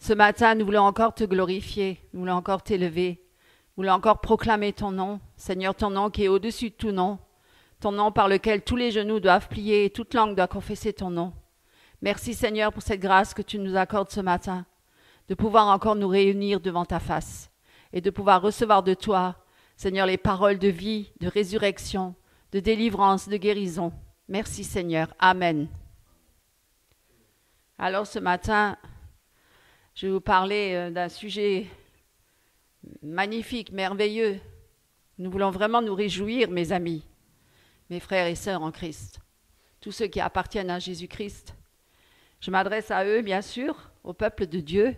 Ce matin, nous voulons encore te glorifier, nous voulons encore t'élever, nous voulons encore proclamer ton nom, Seigneur, ton nom qui est au-dessus de tout nom, ton nom par lequel tous les genoux doivent plier et toute langue doit confesser ton nom. Merci Seigneur pour cette grâce que tu nous accordes ce matin, de pouvoir encore nous réunir devant ta face et de pouvoir recevoir de toi, Seigneur, les paroles de vie, de résurrection, de délivrance, de guérison. Merci Seigneur. Amen. Alors ce matin, je vais vous parler d'un sujet magnifique, merveilleux. Nous voulons vraiment nous réjouir, mes amis, mes frères et sœurs en Christ, tous ceux qui appartiennent à Jésus-Christ. Je m'adresse à eux, bien sûr, au peuple de Dieu,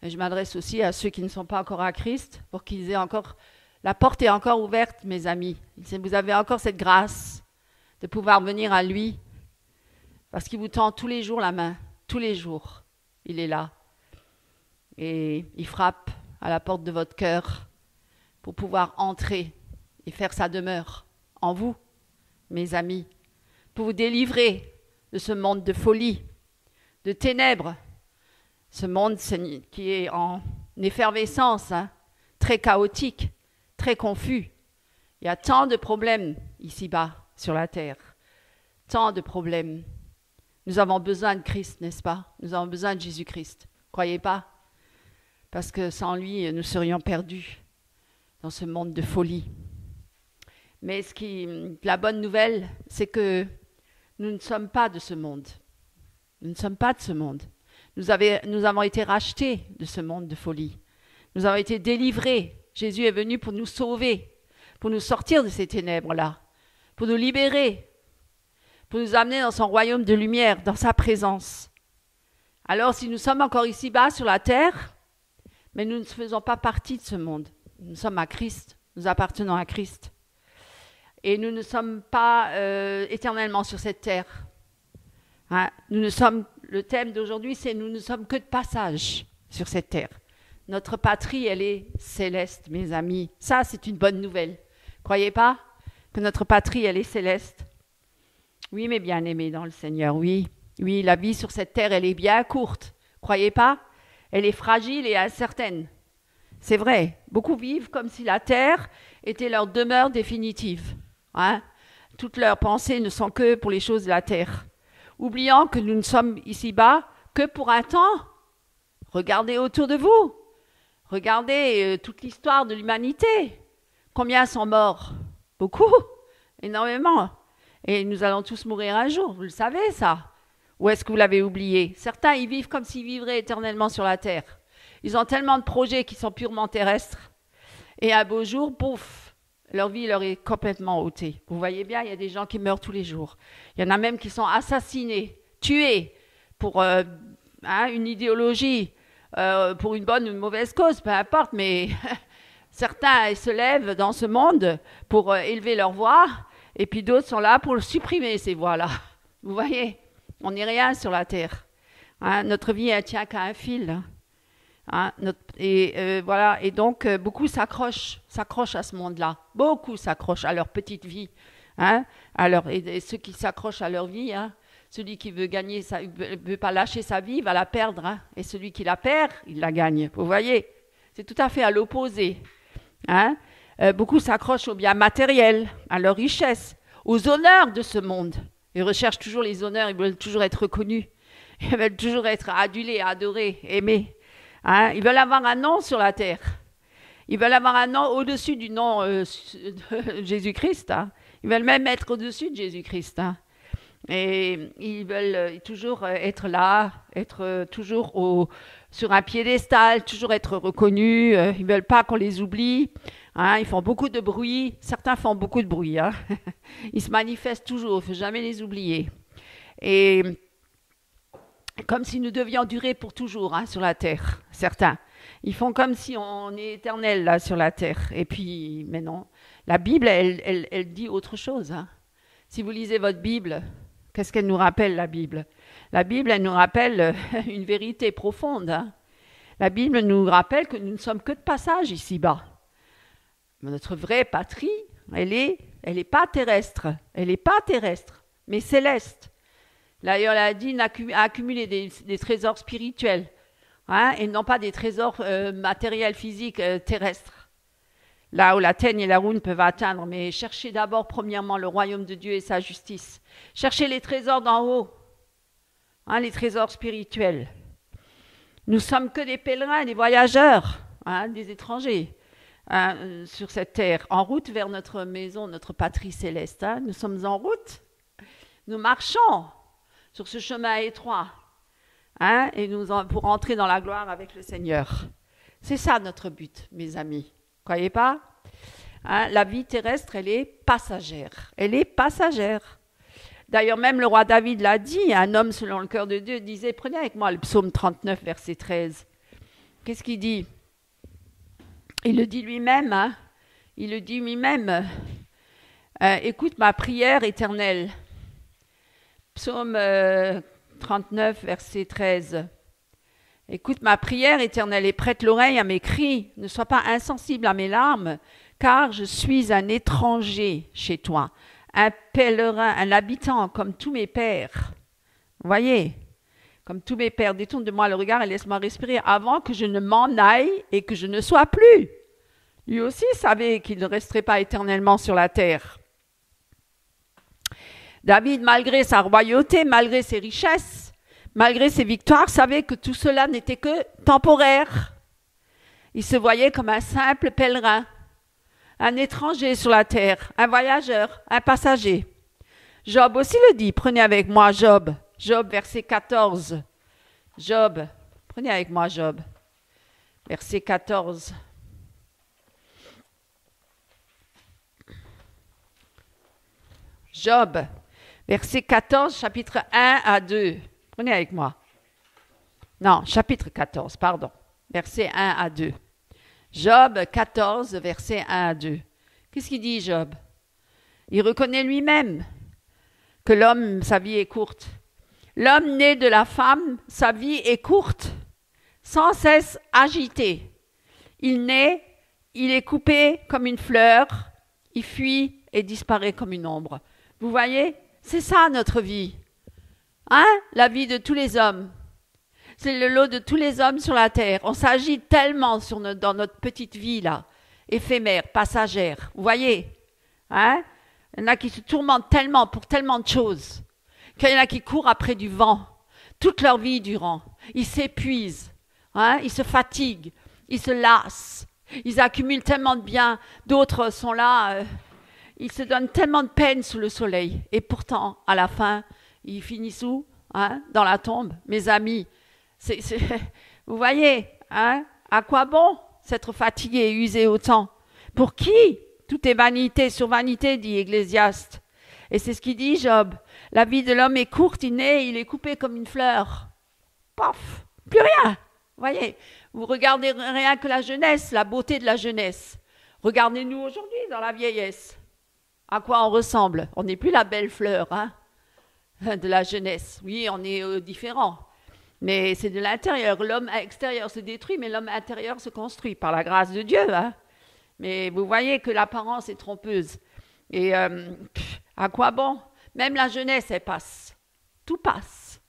et je m'adresse aussi à ceux qui ne sont pas encore à Christ, pour qu'ils aient encore, la porte est encore ouverte, mes amis. Vous avez encore cette grâce de pouvoir venir à lui, parce qu'il vous tend tous les jours la main, tous les jours, il est là. Et il frappe à la porte de votre cœur pour pouvoir entrer et faire sa demeure en vous, mes amis, pour vous délivrer de ce monde de folie, de ténèbres, ce monde qui est en effervescence, très chaotique, très confus. Il y a tant de problèmes ici-bas sur la terre, tant de problèmes. Nous avons besoin de Christ, n'est-ce pas? Nous avons besoin de Jésus-Christ, croyez pas? Parce que sans lui, nous serions perdus dans ce monde de folie. Mais la bonne nouvelle, c'est que nous ne sommes pas de ce monde. Nous ne sommes pas de ce monde. Nous avons été rachetés de ce monde de folie. Nous avons été délivrés. Jésus est venu pour nous sauver, pour nous sortir de ces ténèbres-là, pour nous libérer, pour nous amener dans son royaume de lumière, dans sa présence. Alors, si nous sommes encore ici-bas sur la terre, mais nous ne faisons pas partie de ce monde. Nous sommes à Christ, nous appartenons à Christ. Et nous ne sommes pas éternellement sur cette terre. Le thème d'aujourd'hui, c'est nous ne sommes que de passage sur cette terre. Notre patrie, elle est céleste, mes amis. Ça, c'est une bonne nouvelle. Croyez pas que notre patrie, elle est céleste? Oui, mes bien-aimés dans le Seigneur, oui. Oui, la vie sur cette terre, elle est bien courte. Croyez pas? Elle est fragile et incertaine. C'est vrai, beaucoup vivent comme si la terre était leur demeure définitive. Toutes leurs pensées ne sont que pour les choses de la terre. Oubliant que nous ne sommes ici-bas que pour un temps. Regardez autour de vous. Regardez toute l'histoire de l'humanité. Combien sont morts? Beaucoup, énormément. Et nous allons tous mourir un jour, vous le savez ça? Ou est-ce que vous l'avez oublié? Certains, ils vivent comme s'ils vivraient éternellement sur la terre. Ils ont tellement de projets qui sont purement terrestres. Et un beau jour, pouf, leur vie leur est complètement ôtée. Vous voyez bien, il y a des gens qui meurent tous les jours. Il y en a même qui sont assassinés, tués pour une idéologie, pour une bonne ou une mauvaise cause, peu importe. Mais certains se lèvent dans ce monde pour élever leur voix, et puis d'autres sont là pour supprimer ces voix-là. Vous voyez? On n'est rien sur la terre. Notre vie, elle tient qu'à un fil. Voilà. Et donc, beaucoup s'accrochent à ce monde-là. Beaucoup s'accrochent à leur petite vie. Et ceux qui s'accrochent à leur vie, celui qui veut gagner, veut pas lâcher sa vie, va la perdre. Et celui qui la perd, il la gagne. Vous voyez? C'est tout à fait à l'opposé. Beaucoup s'accrochent aux biens matériels, à leur richesse, aux honneurs de ce monde. Ils recherchent toujours les honneurs, ils veulent toujours être reconnus, ils veulent toujours être adulés, adorés, aimés. Ils veulent avoir un nom sur la terre. Ils veulent avoir un nom au-dessus du nom de Jésus-Christ. Ils veulent même être au-dessus de Jésus-Christ. Et ils veulent toujours être là, être toujours sur un piédestal, toujours être reconnus. Ils ne veulent pas qu'on les oublie. Ils font beaucoup de bruit. Certains font beaucoup de bruit. Ils se manifestent toujours. Il ne faut jamais les oublier. Et comme si nous devions durer pour toujours sur la terre. Certains. Ils font comme si on est éternel là sur la terre. Et puis, mais non. La Bible, elle dit autre chose. Si vous lisez votre Bible, qu'est-ce qu'elle nous rappelle, la Bible? La Bible, elle nous rappelle une vérité profonde. La Bible nous rappelle que nous ne sommes que de passage ici-bas. Notre vraie patrie, elle est pas terrestre. Elle n'est pas terrestre, mais céleste. D'ailleurs, elle a dit accumuler des trésors spirituels hein, et non pas des trésors matériels, physiques, terrestres, là où la teigne et la rouille peuvent atteindre. Mais cherchez d'abord, premièrement, le royaume de Dieu et sa justice. Cherchez les trésors d'en haut, hein, les trésors spirituels. Nous sommes que des pèlerins, des voyageurs, hein, des étrangers, hein, sur cette terre, en route vers notre maison, notre patrie céleste. Hein. Nous sommes en route, nous marchons sur ce chemin étroit, hein, et pour entrer dans la gloire avec le Seigneur. C'est ça notre but, mes amis. Croyez pas, hein, la vie terrestre, elle est passagère. Elle est passagère. D'ailleurs, même le roi David l'a dit, un homme selon le cœur de Dieu disait, prenez avec moi le psaume 39, verset 13. Qu'est-ce qu'il dit? Il le dit lui-même, hein? Il le dit lui-même. Écoute ma prière éternelle. Psaume 39, verset 13. Écoute ma prière éternelle et prête l'oreille à mes cris. Ne sois pas insensible à mes larmes, car je suis un étranger chez toi. Un pèlerin, un habitant, comme tous mes pères. Vous voyez, comme tous mes pères, détourne de moi le regard et laisse-moi respirer avant que je ne m'en aille et que je ne sois plus. Lui aussi savait qu'il ne resterait pas éternellement sur la terre. David, malgré sa royauté, malgré ses richesses, malgré ses victoires, savait que tout cela n'était que temporaire. Il se voyait comme un simple pèlerin. Un étranger sur la terre, un voyageur, un passager. Job aussi le dit. Prenez avec moi Job. Job, verset 14. Job, prenez avec moi Job. Verset 14. Job, verset 14, chapitre 1 à 2. Prenez avec moi. Non, chapitre 14, pardon. Verset 1 à 2. Job 14, versets 1 à 2. Qu'est-ce qu'il dit, Job? Il reconnaît lui-même que l'homme, sa vie est courte. L'homme né de la femme, sa vie est courte, sans cesse agité. Il naît, il est coupé comme une fleur, il fuit et disparaît comme une ombre. Vous voyez? C'est ça notre vie. Hein? La vie de tous les hommes. C'est le lot de tous les hommes sur la terre. On s'agite tellement dans notre petite vie, là, éphémère, passagère. Vous voyez? Hein? Il y en a qui se tourmentent tellement pour tellement de choses qu'il y en a qui courent après du vent toute leur vie durant. Ils s'épuisent, hein? Ils se fatiguent, ils se lassent, ils accumulent tellement de biens. D'autres sont là, ils se donnent tellement de peine sous le soleil. Et pourtant, à la fin, ils finissent où? Hein? Dans la tombe. Mes amis, vous voyez, hein? À quoi bon s'être fatigué et usé autant? Pour qui? Tout est vanité sur vanité, dit Ecclésiaste. Et c'est ce qu'il dit Job. La vie de l'homme est courte, il naît, il est coupé comme une fleur. Paf, plus rien. Vous voyez, vous regardez rien que la jeunesse, la beauté de la jeunesse. Regardez-nous aujourd'hui dans la vieillesse. À quoi on ressemble? On n'est plus la belle fleur, hein, de la jeunesse. Oui, on est différent. Mais c'est de l'intérieur. L'homme extérieur se détruit, mais l'homme intérieur se construit par la grâce de Dieu. Hein. Mais vous voyez que l'apparence est trompeuse. Et à quoi bon? Même la jeunesse, elle passe. Tout passe.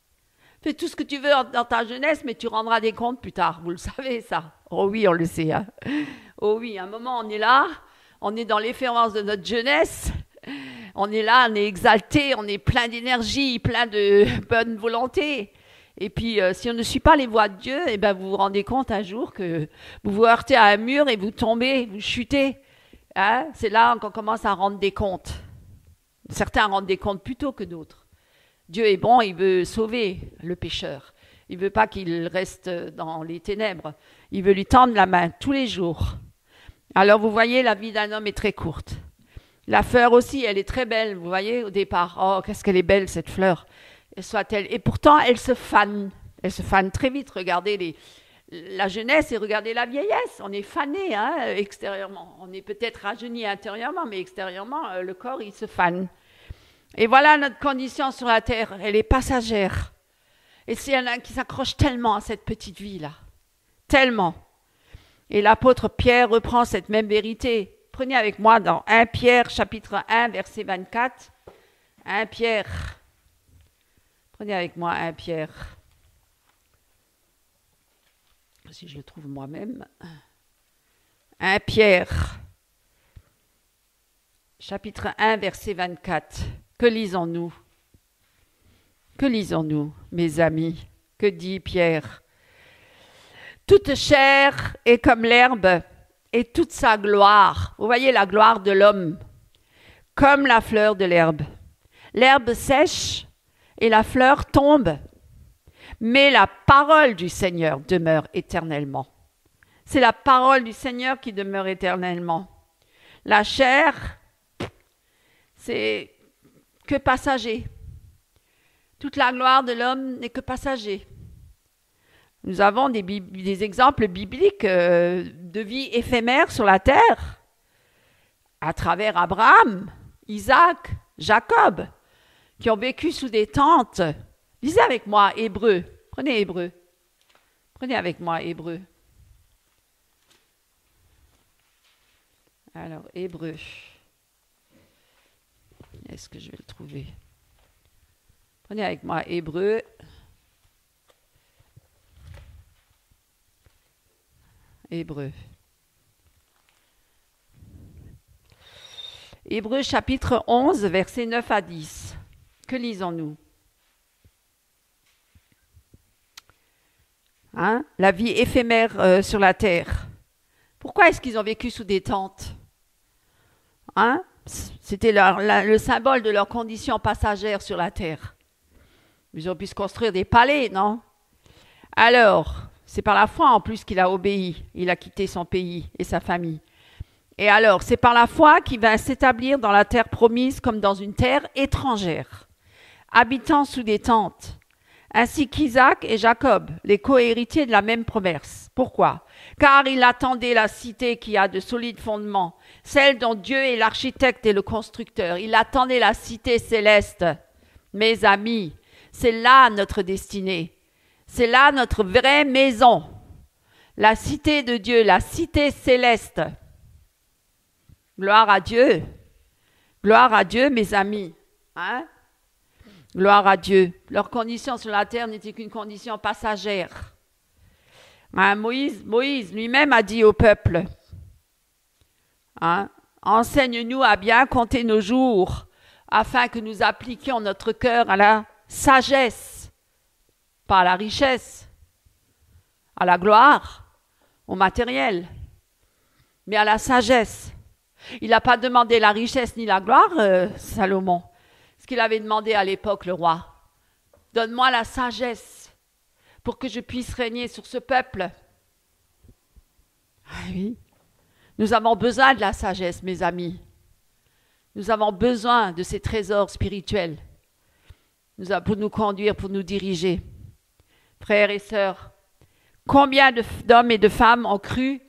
Fais tout ce que tu veux dans ta jeunesse, mais tu rendras des comptes plus tard. Vous le savez, ça? Oh oui, on le sait. Hein. Oh oui, à un moment, on est là. On est dans l'efférence de notre jeunesse. On est là, on est exalté, on est plein d'énergie, plein de bonne volonté. Et puis, si on ne suit pas les voies de Dieu, eh ben, vous vous rendez compte un jour que vous vous heurtez à un mur et vous tombez, vous chutez. Hein? C'est là qu'on commence à rendre des comptes. Certains rendent des comptes plus tôt que d'autres. Dieu est bon, il veut sauver le pécheur. Il ne veut pas qu'il reste dans les ténèbres. Il veut lui tendre la main tous les jours. Alors, vous voyez, la vie d'un homme est très courte. La fleur aussi, elle est très belle, vous voyez, au départ. Oh, qu'est-ce qu'elle est belle, cette fleur. Soit-elle. Et pourtant, elle se fane. Elle se fane très vite. Regardez la jeunesse et regardez la vieillesse. On est fané, hein, extérieurement. On est peut-être rajeuni intérieurement, mais extérieurement, le corps, il se fane. Et voilà notre condition sur la terre. Elle est passagère. Et c'est un qui s'accroche tellement à cette petite vie-là. Tellement. Et l'apôtre Pierre reprend cette même vérité. Prenez avec moi dans 1 Pierre, chapitre 1, verset 24. 1 Pierre. Prenez avec moi 1 Pierre. si je le trouve moi-même. 1 Pierre, chapitre 1, verset 24. Que lisons-nous? Que lisons-nous, mes amis? Que dit Pierre? Toute chair est comme l'herbe, et toute sa gloire. Vous voyez la gloire de l'homme, comme la fleur de l'herbe. L'herbe sèche et la fleur tombe, mais la parole du Seigneur demeure éternellement. C'est la parole du Seigneur qui demeure éternellement. La chair, c'est que passager. Toute la gloire de l'homme n'est que passager. Nous avons des exemples bibliques de vie éphémère sur la terre, à travers Abraham, Isaac, Jacob, qui ont vécu sous des tentes. Lisez avec moi Hébreux. Prenez Hébreux. Prenez avec moi Hébreux. Alors, Hébreux. Est-ce que je vais le trouver? Prenez avec moi Hébreux. Hébreux. Hébreux chapitre 11, versets 9 à 10. Que lisons-nous? La vie éphémère sur la terre. Pourquoi est-ce qu'ils ont vécu sous des tentes? C'était le symbole de leur condition passagère sur la terre. Ils ont pu se construire des palais, non? Alors, c'est par la foi en plus qu'il a obéi. Il a quitté son pays et sa famille. Et alors, c'est par la foi qu'il va s'établir dans la terre promise comme dans une terre étrangère, habitant sous des tentes, ainsi qu'Isaac et Jacob, les co-héritiers de la même promesse. Pourquoi? Car il attendait la cité qui a de solides fondements, celle dont Dieu est l'architecte et le constructeur. Il attendait la cité céleste. Mes amis, c'est là notre destinée. C'est là notre vraie maison. La cité de Dieu, la cité céleste. Gloire à Dieu. Gloire à Dieu, mes amis. Gloire à Dieu. Leur condition sur la terre n'était qu'une condition passagère. Moïse lui-même a dit au peuple, enseigne-nous à bien compter nos jours, afin que nous appliquions notre cœur à la sagesse, pas à la richesse, à la gloire, au matériel, mais à la sagesse. Il n'a pas demandé la richesse ni la gloire, Salomon. Ce qu'il avait demandé à l'époque, le roi. Donne-moi la sagesse pour que je puisse régner sur ce peuple. Ah oui, nous avons besoin de la sagesse, mes amis. Nous avons besoin de ces trésors spirituels pour nous conduire, pour nous diriger. Frères et sœurs, combien d'hommes et de femmes ont cru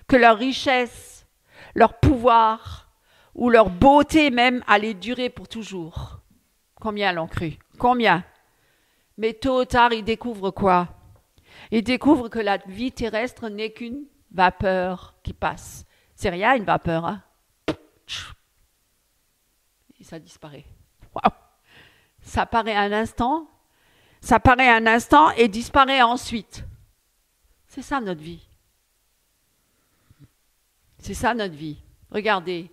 que leur richesse, leur pouvoir ou leur beauté même allait durer pour toujours? Combien l'ont cru? Combien? Mais tôt ou tard, ils découvrent quoi? Ils découvrent que la vie terrestre n'est qu'une vapeur qui passe. C'est rien une vapeur, Et ça disparaît. Waouh! Ça paraît un instant et disparaît ensuite. C'est ça notre vie. C'est ça notre vie. Regardez,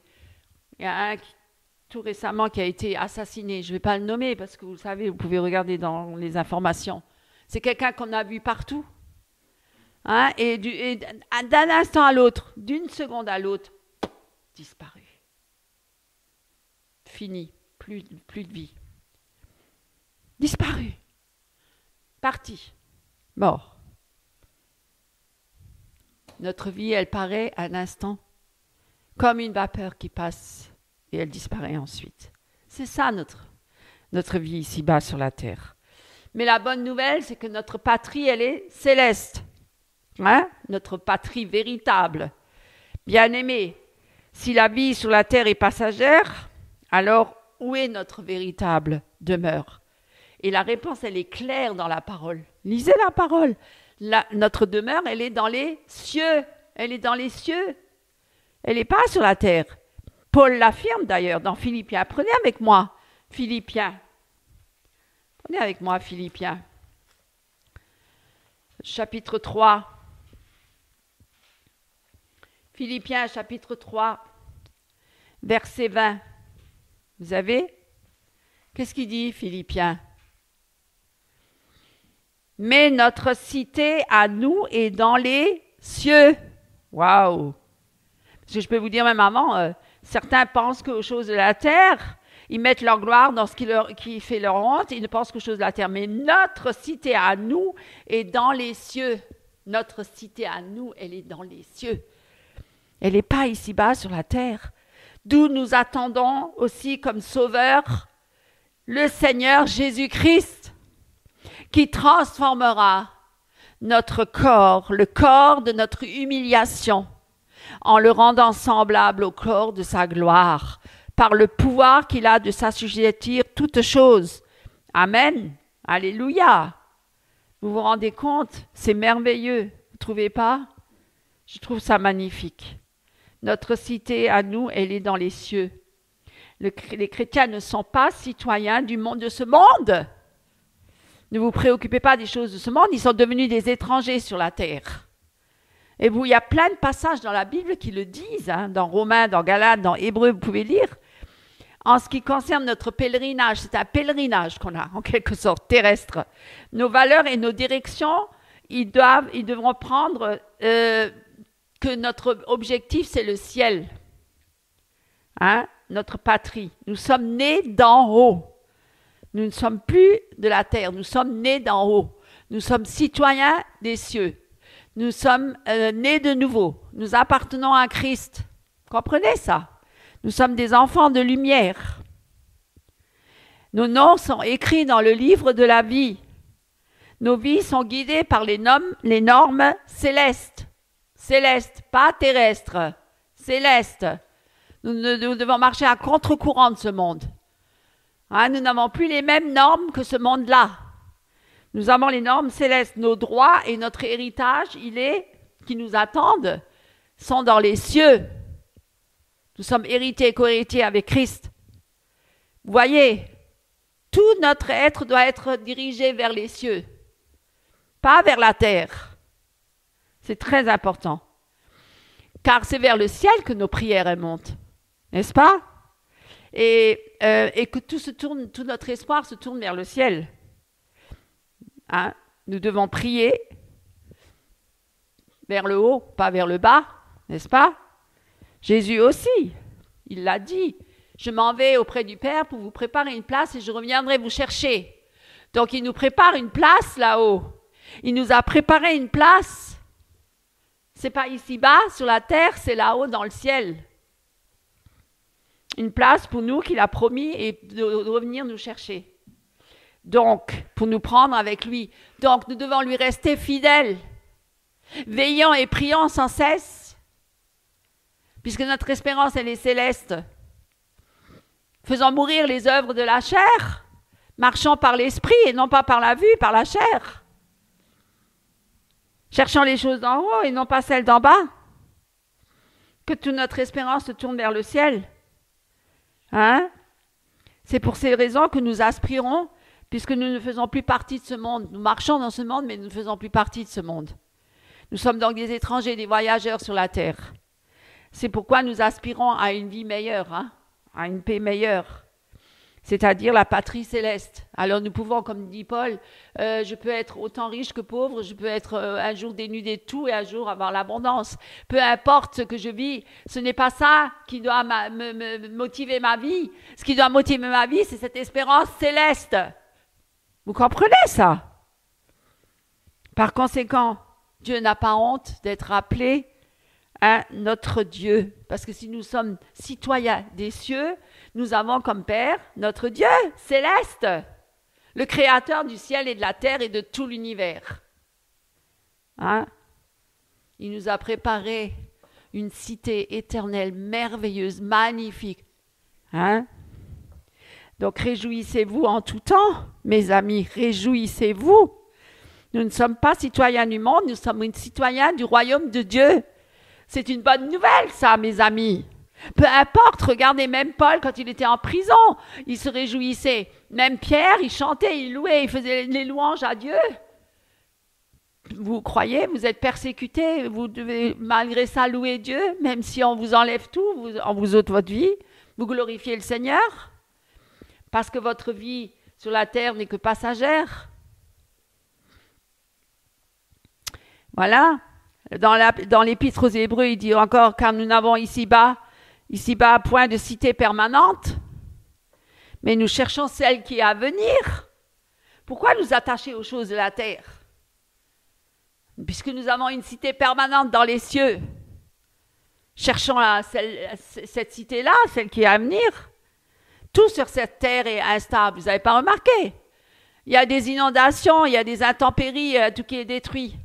il y a un tout récemment qui a été assassiné. Je ne vais pas le nommer parce que vous savez, vous pouvez regarder dans les informations. C'est quelqu'un qu'on a vu partout. Et d'un instant à l'autre, d'une seconde à l'autre, disparu. Fini. Plus de vie. Disparu. Parti. Mort. Notre vie, elle paraît un instant comme une vapeur qui passe et elle disparaît ensuite. C'est ça notre vie ici-bas sur la terre. Mais la bonne nouvelle, c'est que notre patrie, elle est céleste. Notre patrie véritable. Bien-aimés, si la vie sur la terre est passagère, alors où est notre véritable demeure? Et la réponse, elle est claire dans la parole. Lisez la parole. Notre demeure, elle est dans les cieux. Elle est dans les cieux. Elle n'est pas sur la terre. Paul l'affirme d'ailleurs dans Philippiens. Prenez avec moi Philippiens. Prenez avec moi Philippiens. chapitre 3. Philippiens, chapitre 3, verset 20. Vous avez? Qu'est-ce qu'il dit, Philippiens? Mais notre cité à nous est dans les cieux. Waouh! Parce que je peux vous dire même avant, certains pensent qu'aux choses de la terre, ils mettent leur gloire dans ce qui fait leur honte, ils ne pensent qu'aux choses de la terre. Mais notre cité à nous est dans les cieux. Notre cité à nous, elle est dans les cieux. Elle n'est pas ici-bas sur la terre. D'où nous attendons aussi comme sauveur le Seigneur Jésus-Christ, qui transformera notre corps, le corps de notre humiliation, en le rendant semblable au corps de sa gloire, par le pouvoir qu'il a de s'assujettir toutes choses. Amen. Alléluia. Vous vous rendez compte? C'est merveilleux. Vous ne trouvez pas? Je trouve ça magnifique. Notre cité à nous, elle est dans les cieux. Les chrétiens ne sont pas citoyens du monde de ce monde. Ne vous préoccupez pas des choses de ce monde, ils sont devenus des étrangers sur la terre. Et il y a plein de passages dans la Bible qui le disent, hein, dans Romains, dans Galates, dans Hébreux, vous pouvez lire. En ce qui concerne notre pèlerinage, c'est un pèlerinage qu'on a, en quelque sorte, terrestre. Nos valeurs et nos directions, ils devront prendre que notre objectif, c'est le ciel. Hein, notre patrie. Nous sommes nés d'en haut. Nous ne sommes plus de la terre, nous sommes nés d'en haut. Nous sommes citoyens des cieux. Nous sommes nés de nouveau. Nous appartenons à Christ. Comprenez ça? Nous sommes des enfants de lumière. Nos noms sont écrits dans le livre de la vie. Nos vies sont guidées par les normes célestes. Célestes, pas terrestres. Célestes. Nous devons marcher à contre-courant de ce monde. Hein, nous n'avons plus les mêmes normes que ce monde-là. Nous avons les normes célestes. Nos droits et notre héritage, qui nous attendent, sont dans les cieux. Nous sommes hérités et co-héritiers avec Christ. Vous voyez, tout notre être doit être dirigé vers les cieux, pas vers la terre. C'est très important. Car c'est vers le ciel que nos prières montent, n'est-ce pas? Et que tout notre espoir se tourne vers le ciel. Hein? Nous devons prier vers le haut, pas vers le bas, n'est-ce pas? Jésus aussi, il l'a dit. Je m'en vais auprès du Père pour vous préparer une place et je reviendrai vous chercher. Donc il nous prépare une place là-haut. Il nous a préparé une place. C'est pas ici-bas sur la terre, c'est là-haut dans le ciel. Une place pour nous qu'il a promis et de revenir nous chercher. Donc, pour nous prendre avec lui. Donc, nous devons lui rester fidèles, veillant et priant sans cesse, puisque notre espérance, elle est céleste. Faisons mourir les œuvres de la chair, marchons par l'esprit et non pas par la vue, par la chair. Cherchons les choses d'en haut et non pas celles d'en bas. Que toute notre espérance se tourne vers le ciel. Hein? C'est pour ces raisons que nous aspirons, puisque nous ne faisons plus partie de ce monde. Nous marchons dans ce monde, mais nous ne faisons plus partie de ce monde. Nous sommes donc des étrangers, des voyageurs sur la terre. C'est pourquoi nous aspirons à une vie meilleure, hein? À une paix meilleure, c'est-à-dire la patrie céleste. Alors nous pouvons, comme dit Paul, je peux être autant riche que pauvre, je peux être un jour dénudé de tout et un jour avoir l'abondance. Peu importe ce que je vis, ce n'est pas ça qui doit me motiver ma vie. Ce qui doit motiver ma vie, c'est cette espérance céleste. Vous comprenez ça? Par conséquent, Dieu n'a pas honte d'être appelé notre Dieu. Parce que si nous sommes citoyens des cieux, nous avons comme Père notre Dieu céleste, le Créateur du ciel et de la terre et de tout l'univers. Hein? Il nous a préparé une cité éternelle, merveilleuse, magnifique. Hein? Donc réjouissez-vous en tout temps, mes amis, réjouissez-vous. Nous ne sommes pas citoyens du monde, nous sommes citoyens du royaume de Dieu. C'est une bonne nouvelle, ça, mes amis. Peu importe, regardez même Paul quand il était en prison, il se réjouissait. Même Pierre, il chantait, il louait, il faisait les louanges à Dieu. vous croyez, vous êtes persécutés, vous devez malgré ça louer Dieu, même si on vous enlève tout, on vous ôte votre vie, vous glorifiez le Seigneur, parce que votre vie sur la terre n'est que passagère. Voilà. Dans l'Épître aux Hébreux, il dit encore, car nous n'avons ici-bas point de cité permanente, mais nous cherchons celle qui est à venir. Pourquoi nous attacher aux choses de la terre? Puisque nous avons une cité permanente dans les cieux. Cherchons cette cité-là, celle qui est à venir. Tout sur cette terre est instable, vous n'avez pas remarqué? Il y a des inondations, il y a des intempéries, tout qui est détruit.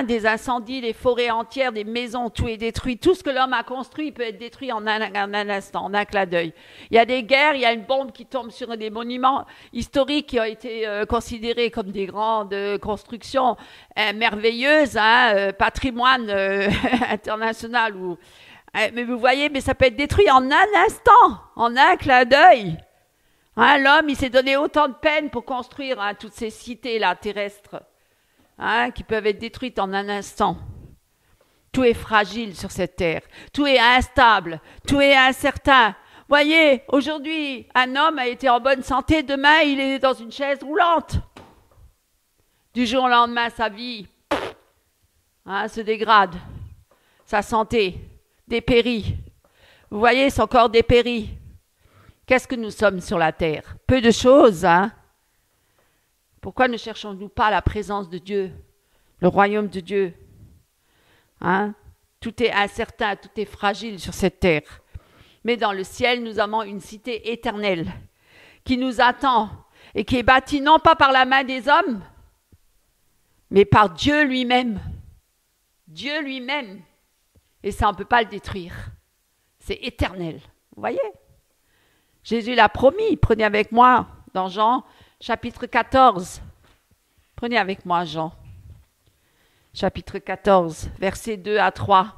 Des incendies, des forêts entières, des maisons, tout est détruit. Tout ce que l'homme a construit peut être détruit en un instant, en un clin d'œil. Il y a des guerres, il y a une bombe qui tombe sur des monuments historiques qui ont été considérés comme des grandes constructions merveilleuses, patrimoine international. Mais vous voyez, mais ça peut être détruit en un instant, en un clin d'œil. L'homme, il s'est donné autant de peine pour construire toutes ces cités-là terrestres. Qui peuvent être détruites en un instant. Tout est fragile sur cette terre. Tout est instable. Tout est incertain. Voyez, aujourd'hui, un homme a été en bonne santé. Demain, il est dans une chaise roulante. Du jour au lendemain, sa vie se dégrade. Sa santé dépérit. Vous voyez, son corps dépérit. Qu'est-ce que nous sommes sur la terre? Peu de choses, Pourquoi ne cherchons-nous pas la présence de Dieu, le royaume de Dieu? Tout est incertain, tout est fragile sur cette terre. Mais dans le ciel, nous avons une cité éternelle qui nous attend et qui est bâtie non pas par la main des hommes, mais par Dieu lui-même. Dieu lui-même. Et ça, on ne peut pas le détruire. C'est éternel. Vous voyez? Jésus l'a promis. Prenez avec moi dans Jean chapitre 14. Prenez avec moi Jean. Chapitre 14, versets 2 à 3.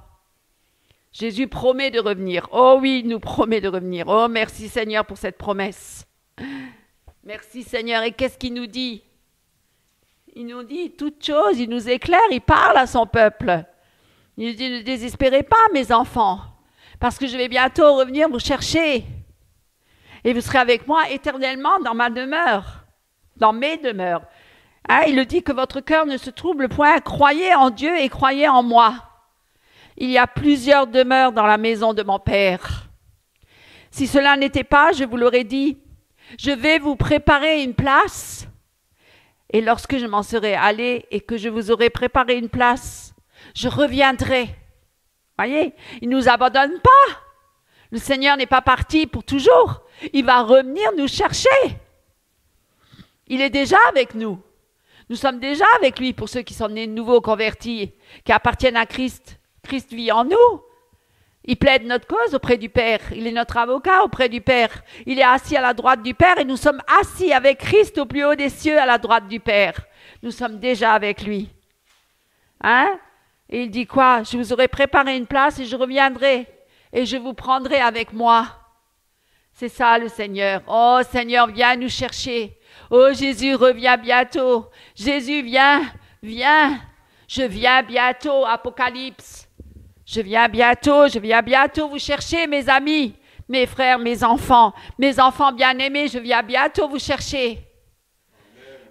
Jésus promet de revenir. Oh oui, il nous promet de revenir. Oh, merci Seigneur pour cette promesse. Merci Seigneur. Et qu'est-ce qu'il nous dit? Il nous dit toutes choses, il nous éclaire, il parle à son peuple. Il nous dit, ne désespérez pas mes enfants, parce que je vais bientôt revenir vous chercher. Et vous serez avec moi éternellement dans ma demeure. Dans mes demeures. Il le dit que votre cœur ne se trouble point. Croyez en Dieu et croyez en moi. Il y a plusieurs demeures dans la maison de mon Père. Si cela n'était pas, je vous l'aurais dit, je vais vous préparer une place. Et lorsque je m'en serai allé et que je vous aurai préparé une place, je reviendrai. Voyez, il ne nous abandonne pas. Le Seigneur n'est pas parti pour toujours. Il va revenir nous chercher. Il est déjà avec nous. Nous sommes déjà avec lui pour ceux qui sont nés de nouveau, convertis, qui appartiennent à Christ. Christ vit en nous. Il plaide notre cause auprès du Père. Il est notre avocat auprès du Père. Il est assis à la droite du Père et nous sommes assis avec Christ au plus haut des cieux à la droite du Père. Nous sommes déjà avec lui. Et il dit quoi? Je vous aurai préparé une place et je reviendrai et je vous prendrai avec moi. C'est ça le Seigneur. Oh Seigneur, viens nous chercher. Oh Jésus, reviens bientôt. Jésus, viens, viens. Je viens bientôt, Apocalypse. Je viens bientôt vous chercher, mes amis, mes frères, mes enfants bien-aimés, je viens bientôt vous chercher.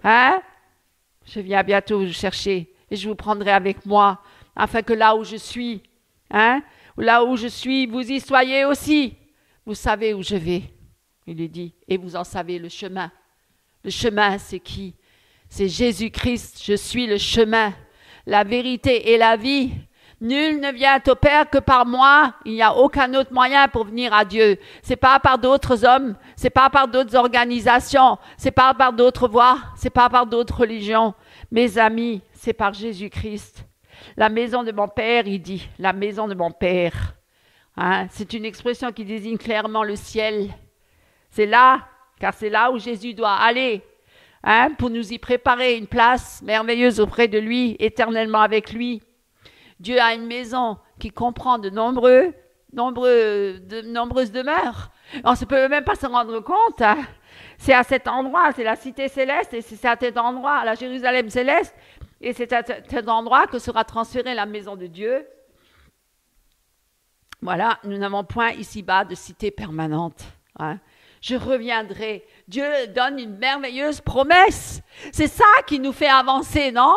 Je viens bientôt vous chercher et je vous prendrai avec moi, afin que là où je suis, vous y soyez aussi. Vous savez où je vais, il lui dit, et vous en savez le chemin. Le chemin, c'est qui? C'est Jésus-Christ. Je suis le chemin, la vérité et la vie. Nul ne vient au Père que par moi. Il n'y a aucun autre moyen pour venir à Dieu. C'est pas par d'autres hommes, c'est pas par d'autres organisations, c'est pas par d'autres voies, c'est pas par d'autres religions. Mes amis, c'est par Jésus-Christ. La maison de mon Père, il dit, la maison de mon Père. C'est une expression qui désigne clairement le ciel. C'est là, car c'est là où Jésus doit aller, pour nous y préparer une place merveilleuse auprès de lui, éternellement avec lui. Dieu a une maison qui comprend de nombreuses demeures. On ne peut même pas se rendre compte. C'est à cet endroit, c'est la cité céleste, et c'est à cet endroit, la Jérusalem céleste, Et c'est à cet endroit que sera transférée la maison de Dieu. Voilà, nous n'avons point ici-bas de cité permanente. Hein. Je reviendrai. Dieu donne une merveilleuse promesse. C'est ça qui nous fait avancer, non?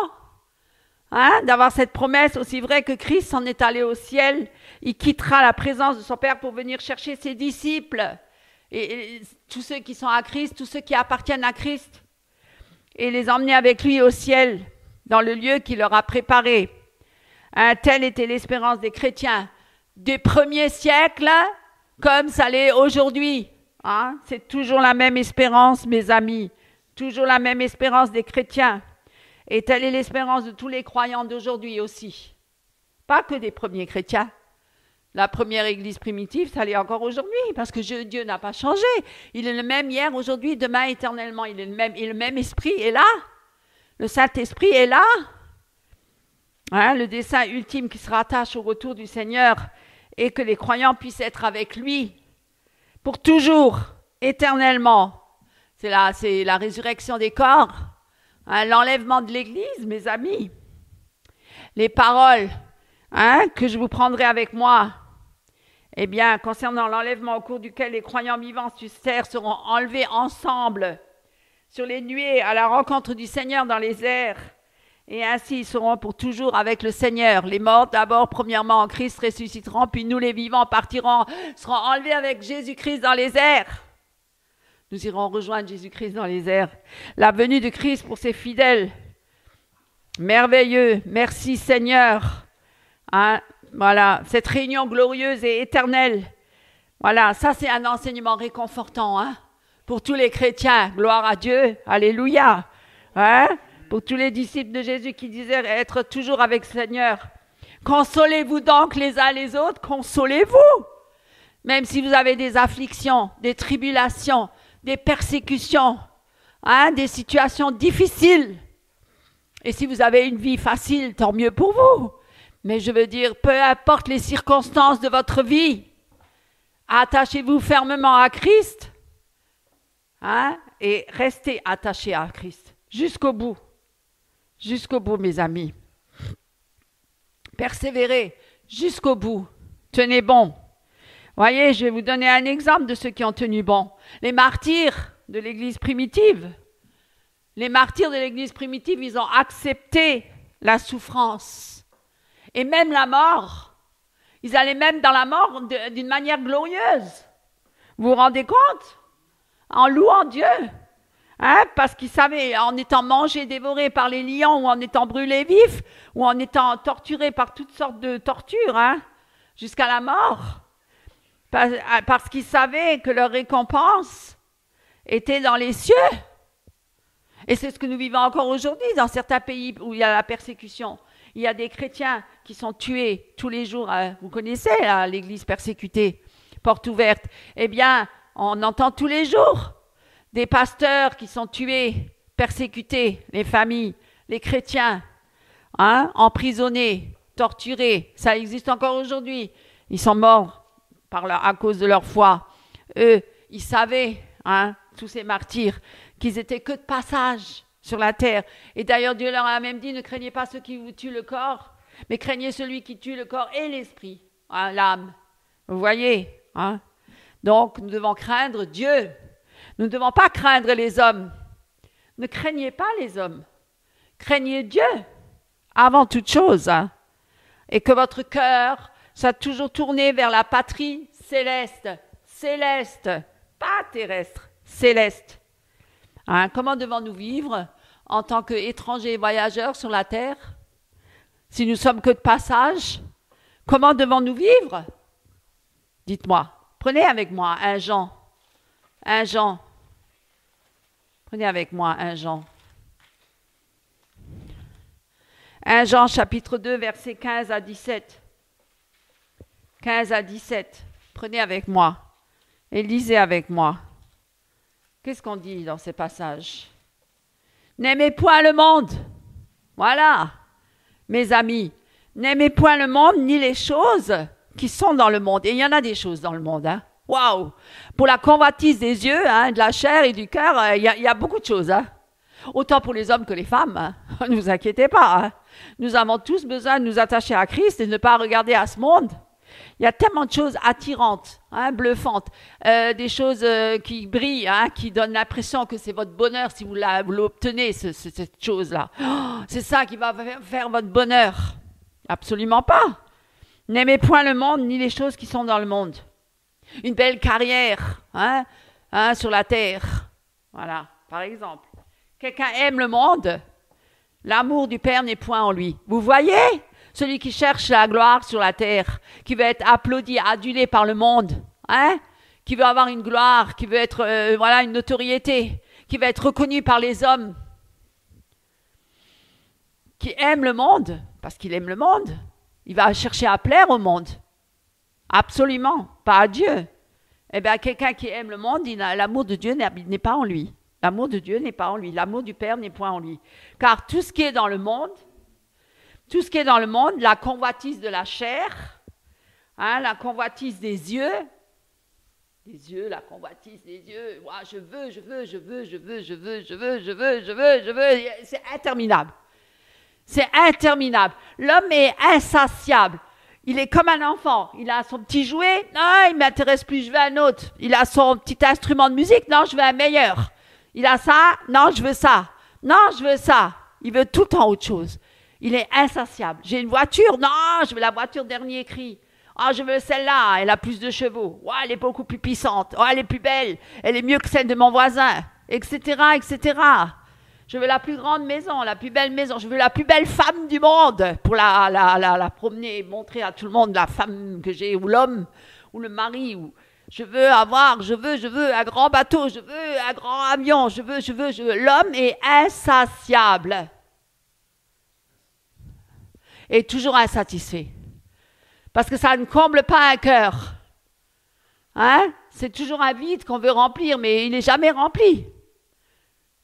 Hein? D'avoir cette promesse aussi vraie que Christ s'en est allé au ciel. Il quittera la présence de son Père pour venir chercher ses disciples. Et tous ceux qui sont à Christ, tous ceux qui appartiennent à Christ. Et les emmener avec lui au ciel, dans le lieu qu'il leur a préparé. Hein, telle était l'espérance des chrétiens des premiers siècles, comme ça l'est aujourd'hui. Hein? C'est toujours la même espérance, mes amis. Toujours la même espérance des chrétiens. Et telle est l'espérance de tous les croyants d'aujourd'hui aussi. Pas que des premiers chrétiens. La première église primitive, ça l'est encore aujourd'hui, parce que Dieu n'a pas changé. Il est le même hier, aujourd'hui, demain, éternellement. Il est le même, et le même esprit est là. Le Saint-Esprit est là. Hein, le dessein ultime qui se rattache au retour du Seigneur et que les croyants puissent être avec lui pour toujours, éternellement. C'est la résurrection des corps, hein, l'enlèvement de l'Église, mes amis. Les paroles que je vous prendrai avec moi, eh bien, concernant l'enlèvement au cours duquel les croyants vivants sur terre seront enlevés ensemble sur les nuées à la rencontre du Seigneur dans les airs. Et ainsi, ils seront pour toujours avec le Seigneur. Les morts, d'abord, premièrement en Christ, ressusciteront, puis nous, les vivants, partirons, serons enlevés avec Jésus-Christ dans les airs. Nous irons rejoindre Jésus-Christ dans les airs. La venue de Christ pour ses fidèles. Merveilleux. Merci, Seigneur. Hein, voilà, cette réunion glorieuse et éternelle. Voilà, ça, c'est un enseignement réconfortant, hein, pour tous les chrétiens. Gloire à Dieu. Alléluia. Hein? Pour tous les disciples de Jésus qui disaient être toujours avec le Seigneur. Consolez-vous donc les uns les autres, consolez-vous. Même si vous avez des afflictions, des tribulations, des persécutions, hein, des situations difficiles. Et si vous avez une vie facile, tant mieux pour vous. Mais je veux dire, peu importe les circonstances de votre vie, attachez-vous fermement à Christ, hein, et restez attachés à Christ jusqu'au bout. Jusqu'au bout, mes amis. Persévérez jusqu'au bout. Tenez bon. Voyez, je vais vous donner un exemple de ceux qui ont tenu bon. Les martyrs de l'Église primitive. Les martyrs de l'Église primitive, ils ont accepté la souffrance. Et même la mort. Ils allaient même dans la mort d'une manière glorieuse. Vous vous rendez compte? En louant Dieu. Hein, parce qu'ils savaient, en étant mangés, dévorés par les lions, ou en étant brûlés vifs, ou en étant torturés par toutes sortes de tortures, hein, jusqu'à la mort. Parce qu'ils savaient que leur récompense était dans les cieux. Et c'est ce que nous vivons encore aujourd'hui dans certains pays où il y a la persécution. Il y a des chrétiens qui sont tués tous les jours. Vous connaissez là, l'église persécutée, porte ouverte. Eh bien, on entend tous les jours des pasteurs qui sont tués, persécutés, les familles, les chrétiens, hein, emprisonnés, torturés. Ça existe encore aujourd'hui. Ils sont morts à cause de leur foi. Eux, ils savaient, hein, tous ces martyrs, qu'ils étaient que de passage sur la terre. Et d'ailleurs, Dieu leur a même dit, ne craignez pas ceux qui vous tuent le corps, mais craignez celui qui tue le corps et l'esprit, hein, l'âme. Vous voyez, hein? Donc, nous devons craindre Dieu. Nous ne devons pas craindre les hommes. Ne craignez pas les hommes. Craignez Dieu avant toute chose. Hein? Et que votre cœur soit toujours tourné vers la patrie céleste. Céleste, pas terrestre, céleste. Hein? Comment devons-nous vivre en tant qu'étrangers et voyageurs sur la terre? Si nous sommes que de passage, comment devons-nous vivre? Dites-moi. Prenez avec moi 1 Jean. 1 Jean. Prenez avec moi 1 Jean. 1 Jean chapitre 2, versets 15 à 17. 15 à 17. Prenez avec moi et lisez avec moi. Qu'est-ce qu'on dit dans ces passages? N'aimez point le monde. Voilà, mes amis. N'aimez point le monde ni les choses qui sont dans le monde. Et il y en a des choses dans le monde, hein. Waouh! Pour la convoitise des yeux, hein, de la chair et du cœur, il y a beaucoup de choses. Hein. Autant pour les hommes que les femmes, hein. Ne vous inquiétez pas. Hein. Nous avons tous besoin de nous attacher à Christ et de ne pas regarder à ce monde. Il y a tellement de choses attirantes, hein, bluffantes, des choses qui brillent, hein, qui donnent l'impression que c'est votre bonheur si vous l'obtenez, cette chose-là. Oh, c'est ça qui va faire votre bonheur. Absolument pas. N'aimez point le monde ni les choses qui sont dans le monde. Une belle carrière, hein, sur la terre. Voilà, par exemple. Quelqu'un aime le monde, l'amour du Père n'est point en lui. Vous voyez ? Celui qui cherche la gloire sur la terre, qui veut être applaudi, adulé par le monde, hein, qui veut avoir une gloire, qui veut être une notoriété, qui veut être reconnu par les hommes, qui aime le monde, parce qu'il aime le monde, il va chercher à plaire au monde. Absolument, pas à Dieu. Eh bien, quelqu'un qui aime le monde, l'amour de Dieu n'est pas en lui. L'amour de Dieu n'est pas en lui. L'amour du Père n'est point en lui. Car tout ce qui est dans le monde, la convoitise de la chair, hein, la convoitise des yeux, la convoitise des yeux, ouais, je veux, c'est interminable. C'est interminable. L'homme est insatiable. Il est comme un enfant. Il a son petit jouet, non, il ne m'intéresse plus, je veux un autre. Il a son petit instrument de musique, non, je veux un meilleur. Il a ça, non, je veux ça. Non, je veux ça. Il veut tout le temps autre chose. Il est insatiable. J'ai une voiture, non, je veux la voiture dernier cri. Ah, je veux celle-là, elle a plus de chevaux. Ouais, elle est beaucoup plus puissante. Oh, elle est plus belle. Elle est mieux que celle de mon voisin, etc., etc. Je veux la plus grande maison, la plus belle maison. Je veux la plus belle femme du monde pour la promener et montrer à tout le monde la femme que j'ai, ou l'homme, ou le mari. Ou je veux un grand bateau, je veux un grand avion, je veux. L'homme est insatiable. Et toujours insatisfait. Parce que ça ne comble pas un cœur. Hein? C'est toujours un vide qu'on veut remplir, mais il n'est jamais rempli.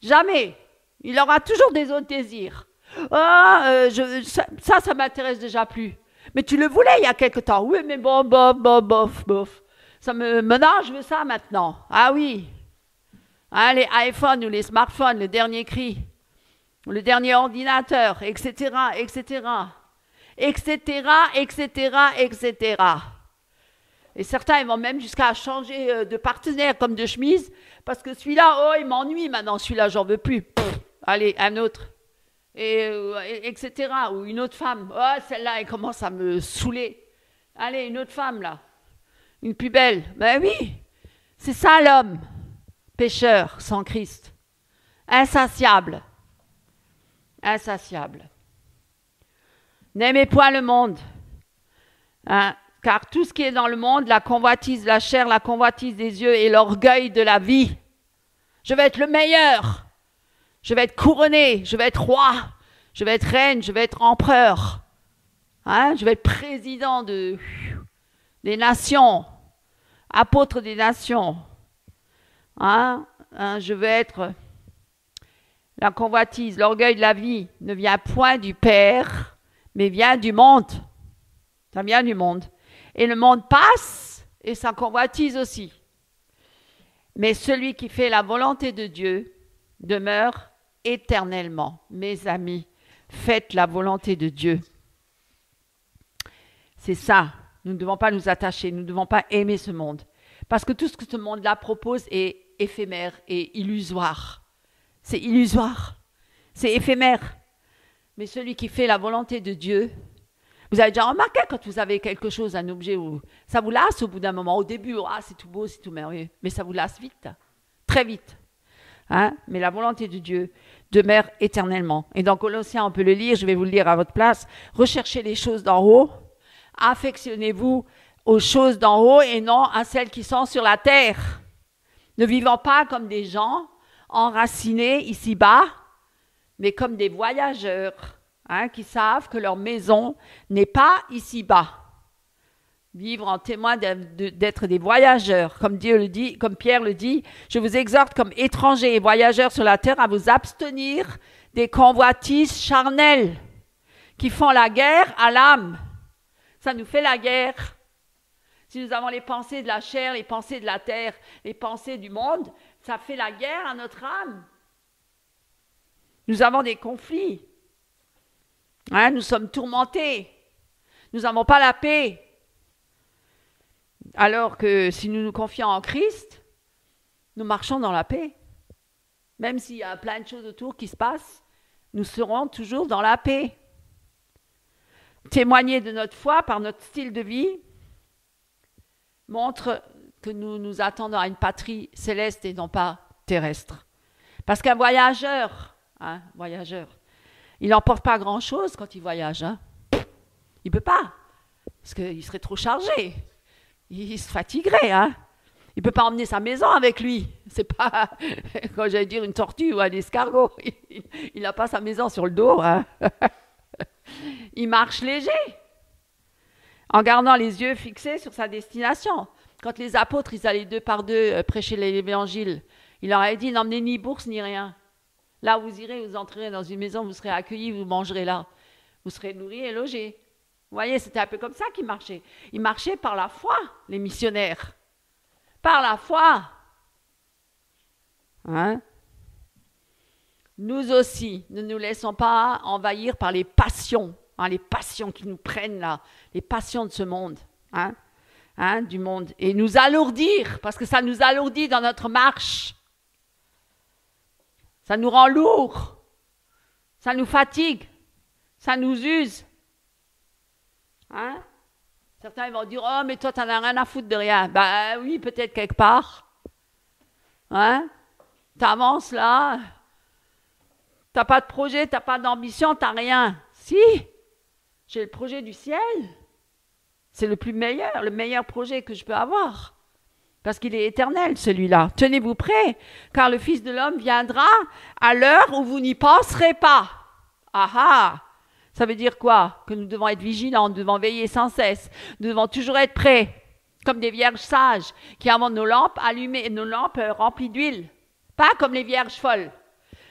Jamais. Il aura toujours des autres désirs. Ça m'intéresse déjà plus. Mais tu le voulais il y a quelque temps. Oui, mais bon, bof. Maintenant, je veux ça maintenant. Ah oui. Hein, les iPhones ou les smartphones, le dernier cri. Le dernier ordinateur, etc., etc., etc., etc., etc. Et certains, ils vont même jusqu'à changer de partenaire comme de chemise, parce que celui-là, oh, il m'ennuie maintenant, celui-là, j'en veux plus. Allez, un autre. Etc. Ou une autre femme. Oh, celle-là, elle commence à me saouler. Allez, une autre femme, là. Une plus belle. Ben oui, c'est ça l'homme. Pécheur, sans Christ. Insatiable. Insatiable. N'aimez point le monde, hein, car tout ce qui est dans le monde, la convoitise de la chair, la convoitise des yeux et l'orgueil de la vie. Je vais être le meilleur, je vais être couronné, je vais être roi, je vais être reine, je vais être empereur, hein, je vais être président des nations, apôtre des nations. Je vais être... La convoitise, l'orgueil de la vie ne vient point du Père, mais vient du monde. Ça vient du monde. Et le monde passe, et sa convoitise aussi. Mais celui qui fait la volonté de Dieu demeure éternellement. Mes amis, faites la volonté de Dieu. C'est ça. Nous ne devons pas nous attacher, nous ne devons pas aimer ce monde. Parce que tout ce que ce monde-là propose est éphémère et illusoire. C'est illusoire, c'est éphémère. Mais celui qui fait la volonté de Dieu, vous avez déjà remarqué quand vous avez quelque chose, un objet, ça vous lasse au bout d'un moment. Au début, c'est tout beau, c'est tout merveilleux. Mais ça vous lasse vite, très vite. Hein? Mais la volonté de Dieu demeure éternellement. Et dans Colossiens, on peut le lire, je vais vous le lire à votre place. Recherchez les choses d'en haut, affectionnez-vous aux choses d'en haut et non à celles qui sont sur la terre. Ne vivons pas comme des gens enracinés ici-bas, mais comme des voyageurs qui savent que leur maison n'est pas ici-bas. Vivre en témoin d'être des voyageurs, comme Dieu le dit, comme Pierre le dit, je vous exhorte comme étrangers et voyageurs sur la terre à vous abstenir des convoitises charnelles qui font la guerre à l'âme. Ça nous fait la guerre. Si nous avons les pensées de la chair, les pensées de la terre, les pensées du monde, ça fait la guerre à notre âme. Nous avons des conflits. Hein, nous sommes tourmentés. Nous n'avons pas la paix. Alors que si nous nous confions en Christ, nous marchons dans la paix. Même s'il y a plein de choses autour qui se passent, nous serons toujours dans la paix. Témoigner de notre foi par notre style de vie montre que nous nous attendons à une patrie céleste et non pas terrestre. Parce qu'un voyageur, il n'emporte pas grand-chose quand il voyage. Hein. Il ne peut pas, parce qu'il serait trop chargé. Il se fatiguerait. Hein. Il ne peut pas emmener sa maison avec lui. C'est pas, quand j'allais dire une tortue ou un escargot, il n'a pas sa maison sur le dos. Hein. Il marche léger, en gardant les yeux fixés sur sa destination. Quand les apôtres, ils allaient deux par deux prêcher l'évangile, il leur avait dit, n'emmenez ni bourse ni rien. Là, vous irez, vous entrerez dans une maison, vous serez accueillis, vous mangerez là. Vous serez nourris et logés. Vous voyez, c'était un peu comme ça qu'ils marchaient. Ils marchaient par la foi, les missionnaires. Par la foi. Hein? Nous aussi, ne nous laissons pas envahir par les passions qui nous prennent là, les passions de ce monde, du monde, et nous alourdir, parce que ça nous alourdit dans notre marche. Ça nous rend lourd, ça nous fatigue, ça nous use. Hein? Certains vont dire, oh mais toi t'en as rien à foutre de rien. Ben oui, peut-être quelque part. Hein? T'avances là, t'as pas de projet, t'as pas d'ambition, t'as rien. Si, j'ai le projet du ciel. C'est le meilleur projet que je peux avoir. Parce qu'il est éternel, celui-là. Tenez-vous prêts, car le Fils de l'homme viendra à l'heure où vous n'y penserez pas. Ah ah! Ça veut dire quoi? Que nous devons être vigilants, nous devons veiller sans cesse, nous devons toujours être prêts, comme des vierges sages, qui avons nos lampes allumées, nos lampes remplies d'huile. Pas comme les vierges folles,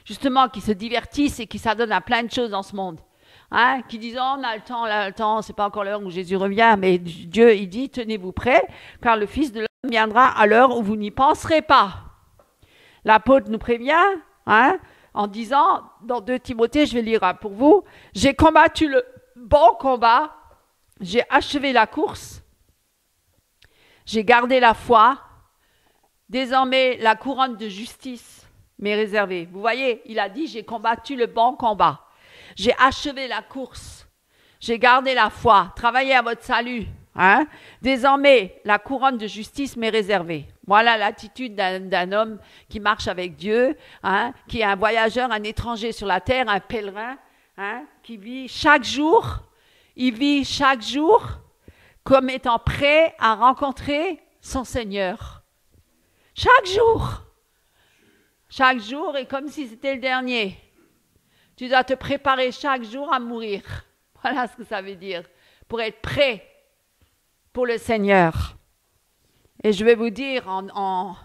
justement, qui se divertissent et qui s'adonnent à plein de choses dans ce monde. Hein, qui disent, oh, on a le temps, c'est pas encore l'heure où Jésus revient, mais Dieu, il dit, tenez-vous prêts, car le Fils de l'homme viendra à l'heure où vous n'y penserez pas. L'apôtre nous prévient, en disant, dans 2 Timothée, je vais lire pour vous, j'ai combattu le bon combat, j'ai achevé la course, j'ai gardé la foi, désormais la couronne de justice m'est réservée. Vous voyez, il a dit, j'ai combattu le bon combat. J'ai achevé la course. J'ai gardé la foi. Travaillé à votre salut. Hein? Désormais, la couronne de justice m'est réservée. Voilà l'attitude d'un homme qui marche avec Dieu, qui est un voyageur, un étranger sur la terre, un pèlerin, qui vit chaque jour. Il vit chaque jour comme étant prêt à rencontrer son Seigneur. Chaque jour. Chaque jour est comme si c'était le dernier. Tu dois te préparer chaque jour à mourir. Voilà ce que ça veut dire. Pour être prêt pour le Seigneur. Et je vais vous dire en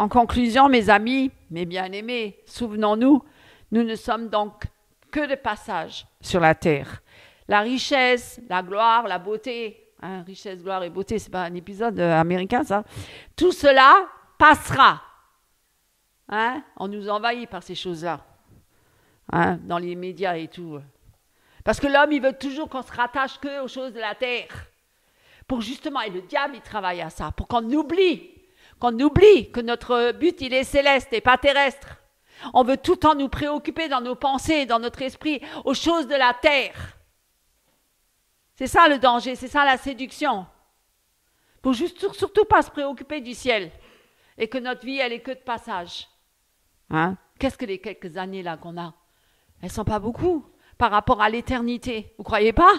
conclusion, mes amis, mes bien-aimés, souvenons-nous, nous ne sommes donc que de passage sur la terre. La richesse, la gloire, la beauté, richesse, gloire et beauté, c'est pas un épisode américain ça. Tout cela passera. On nous envahit par ces choses-là. Dans les médias et tout. Parce que l'homme, il veut toujours qu'on se rattache que aux choses de la terre. Pour justement, et le diable, il travaille à ça, pour qu'on oublie que notre but, il est céleste et pas terrestre. On veut tout le temps nous préoccuper dans nos pensées, dans notre esprit, aux choses de la terre. C'est ça le danger, c'est ça la séduction. Pour surtout pas se préoccuper du ciel. Et que notre vie, elle est que de passage. Qu'est-ce que les quelques années là qu'on a? Elles ne sont pas beaucoup par rapport à l'éternité. Vous ne croyez pas?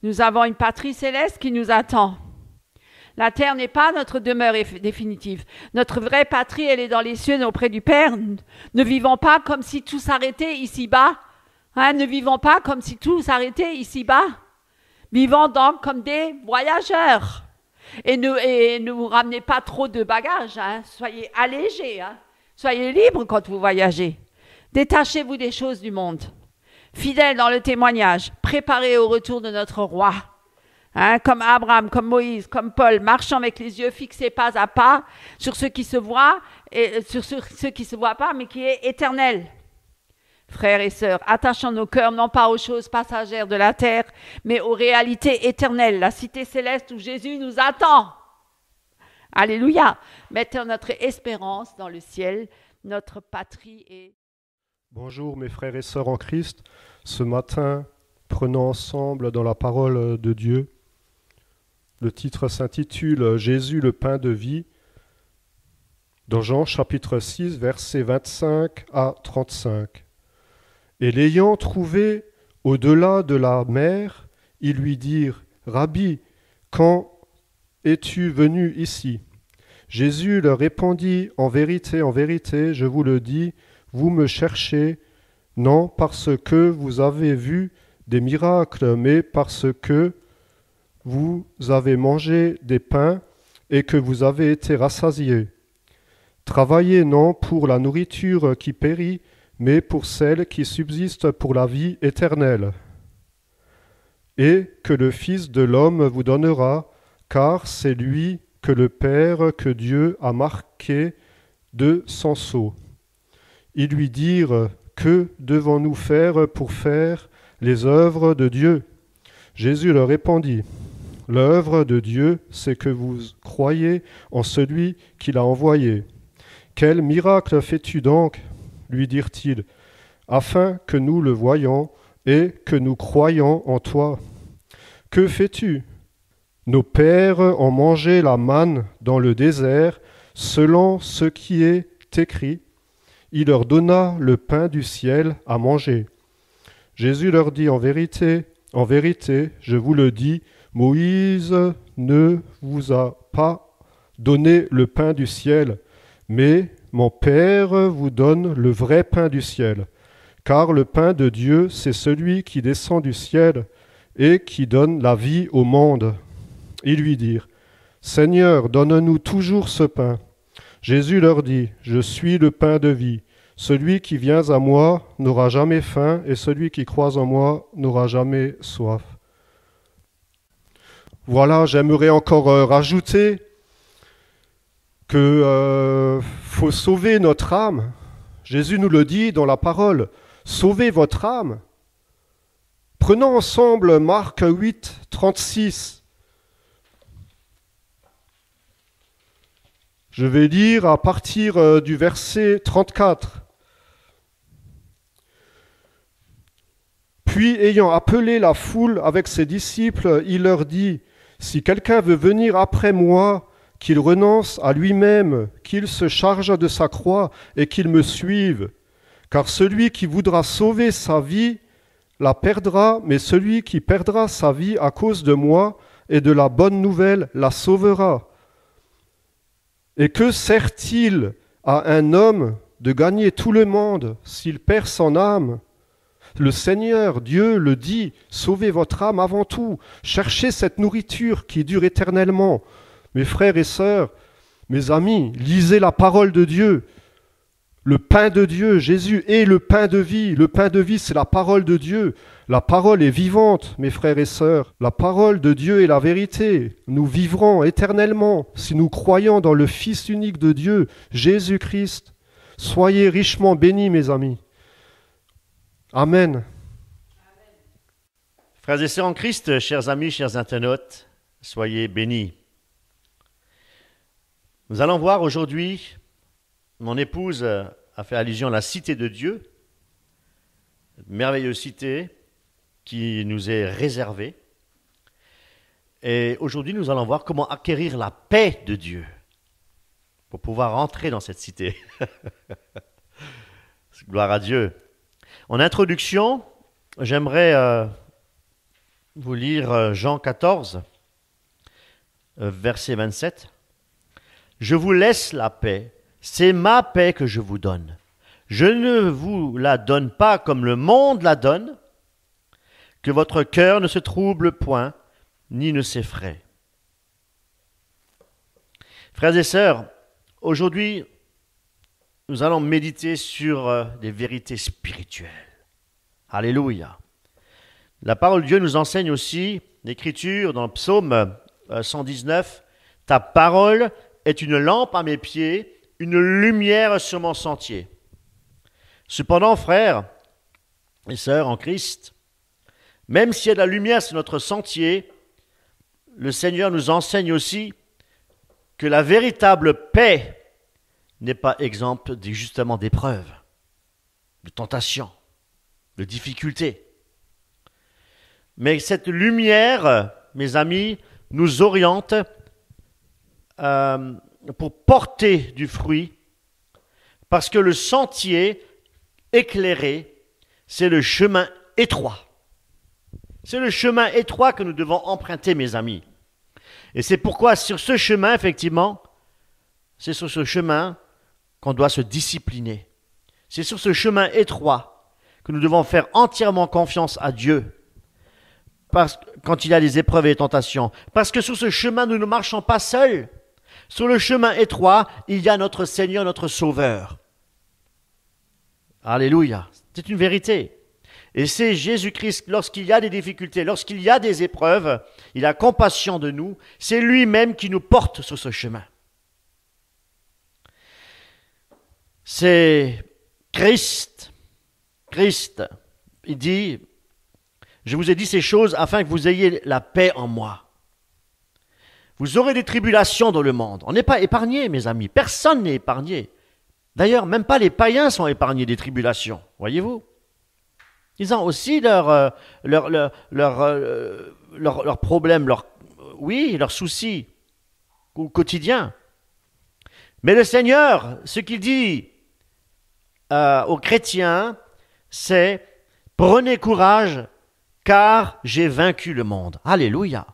Nous avons une patrie céleste qui nous attend. La terre n'est pas notre demeure définitive. Notre vraie patrie, elle est dans les cieux, auprès du Père. Ne vivons pas comme si tout s'arrêtait ici-bas. Ne vivons pas comme si tout s'arrêtait ici-bas. Vivons donc comme des voyageurs. Et ne vous ramenez pas trop de bagages. Soyez allégés. Soyez libres quand vous voyagez. Détachez-vous des choses du monde. Fidèles dans le témoignage. Préparez au retour de notre roi. Hein, comme Abraham, comme Moïse, comme Paul, marchant avec les yeux fixés pas à pas sur ce qui se voit et sur ce qui se voit pas, mais qui est éternel. Frères et sœurs, attachons nos cœurs non pas aux choses passagères de la terre, mais aux réalités éternelles, la cité céleste où Jésus nous attend. Alléluia. Mettons notre espérance dans le ciel, notre patrie est... Bonjour mes frères et sœurs en Christ. Ce matin, prenons ensemble dans la parole de Dieu. Le titre s'intitule « Jésus, le pain de vie » dans Jean chapitre 6, versets 25 à 35. Et l'ayant trouvé au-delà de la mer, ils lui dirent « Rabbi, quand es-tu venu ici ?» Jésus leur répondit « En vérité, je vous le dis, vous me cherchez, non parce que vous avez vu des miracles, mais parce que vous avez mangé des pains et que vous avez été rassasiés. Travaillez non pour la nourriture qui périt, mais pour celle qui subsiste pour la vie éternelle. Et que le Fils de l'homme vous donnera, car c'est lui que le Père, que Dieu a marqué de son sceau. » Ils lui dirent « Que devons-nous faire pour faire les œuvres de Dieu ?» Jésus leur répondit « L'œuvre de Dieu, c'est que vous croyez en celui qui l'a envoyé. » « Quel miracle fais-tu donc ?» lui dirent-ils, « afin que nous le voyions et que nous croyions en toi. » « Que fais-tu ? Nos pères ont mangé la manne dans le désert, selon ce qui est écrit. Il leur donna le pain du ciel à manger. » Jésus leur dit « En vérité, je vous le dis, Moïse ne vous a pas donné le pain du ciel, mais mon Père vous donne le vrai pain du ciel. Car le pain de Dieu, c'est celui qui descend du ciel et qui donne la vie au monde. » Ils lui dirent « Seigneur, donne-nous toujours ce pain. » Jésus leur dit « Je suis le pain de vie. Celui qui vient à moi n'aura jamais faim, et celui qui croit en moi n'aura jamais soif. » Voilà, j'aimerais encore rajouter que faut sauver notre âme. Jésus nous le dit dans la parole, « Sauvez votre âme ». Prenons ensemble Marc 8, 36. Je vais lire à partir du verset 34. Puis, ayant appelé la foule avec ses disciples, il leur dit, « Si quelqu'un veut venir après moi, qu'il renonce à lui-même, qu'il se charge de sa croix et qu'il me suive. Car celui qui voudra sauver sa vie la perdra, mais celui qui perdra sa vie à cause de moi et de la bonne nouvelle la sauvera. Et que sert-il à un homme de gagner tout le monde s'il perd son âme ? Le Seigneur, Dieu, le dit, sauvez votre âme avant tout, cherchez cette nourriture qui dure éternellement. » Mes frères et sœurs, mes amis, lisez la parole de Dieu. Le pain de Dieu, Jésus est le pain de vie. Le pain de vie, c'est la parole de Dieu. La parole est vivante, mes frères et sœurs. La parole de Dieu est la vérité. Nous vivrons éternellement si nous croyons dans le Fils unique de Dieu, Jésus-Christ. Soyez richement bénis, mes amis. Amen. Frères et sœurs en Christ, chers amis, chers internautes, soyez bénis. Nous allons voir aujourd'hui, mon épouse a fait allusion à la cité de Dieu, cette merveilleuse cité qui nous est réservée. Et aujourd'hui, nous allons voir comment acquérir la paix de Dieu pour pouvoir entrer dans cette cité. Gloire à Dieu. En introduction, j'aimerais vous lire Jean 14, verset 27. « Je vous laisse la paix, c'est ma paix que je vous donne. Je ne vous la donne pas comme le monde la donne, que votre cœur ne se trouble point, ni ne s'effraie. » Frères et sœurs, aujourd'hui, nous allons méditer sur des vérités spirituelles. Alléluia. La parole de Dieu nous enseigne aussi, l'Écriture, dans le psaume 119, « Ta parole est une lampe à mes pieds, une lumière sur mon sentier. » Cependant, frères et sœurs en Christ, même s'il y a de la lumière sur notre sentier, le Seigneur nous enseigne aussi que la véritable paix n'est pas exempte justement d'épreuves, de tentations, de difficultés. Mais cette lumière, mes amis, nous oriente pour porter du fruit, parce que le sentier éclairé, c'est le chemin étroit. C'est le chemin étroit que nous devons emprunter, mes amis. Et c'est pourquoi sur ce chemin, effectivement, c'est sur ce chemin qu'on doit se discipliner. C'est sur ce chemin étroit que nous devons faire entièrement confiance à Dieu quand il y a des épreuves et des tentations. Parce que sur ce chemin, nous ne marchons pas seuls. Sur le chemin étroit, il y a notre Seigneur, notre Sauveur. Alléluia. C'est une vérité. Et c'est Jésus-Christ, lorsqu'il y a des difficultés, lorsqu'il y a des épreuves, il a compassion de nous. C'est lui-même qui nous porte sur ce chemin. C'est Christ. Il dit, je vous ai dit ces choses afin que vous ayez la paix en moi. Vous aurez des tribulations dans le monde. On n'est pas épargnés, mes amis. Personne n'est épargné. D'ailleurs, même pas les païens sont épargnés des tribulations. Voyez-vous? Ils ont aussi leurs problèmes, leurs soucis au quotidien. Mais le Seigneur, ce qu'il dit aux chrétiens, c'est « Prenez courage, car j'ai vaincu le monde. » Alléluia.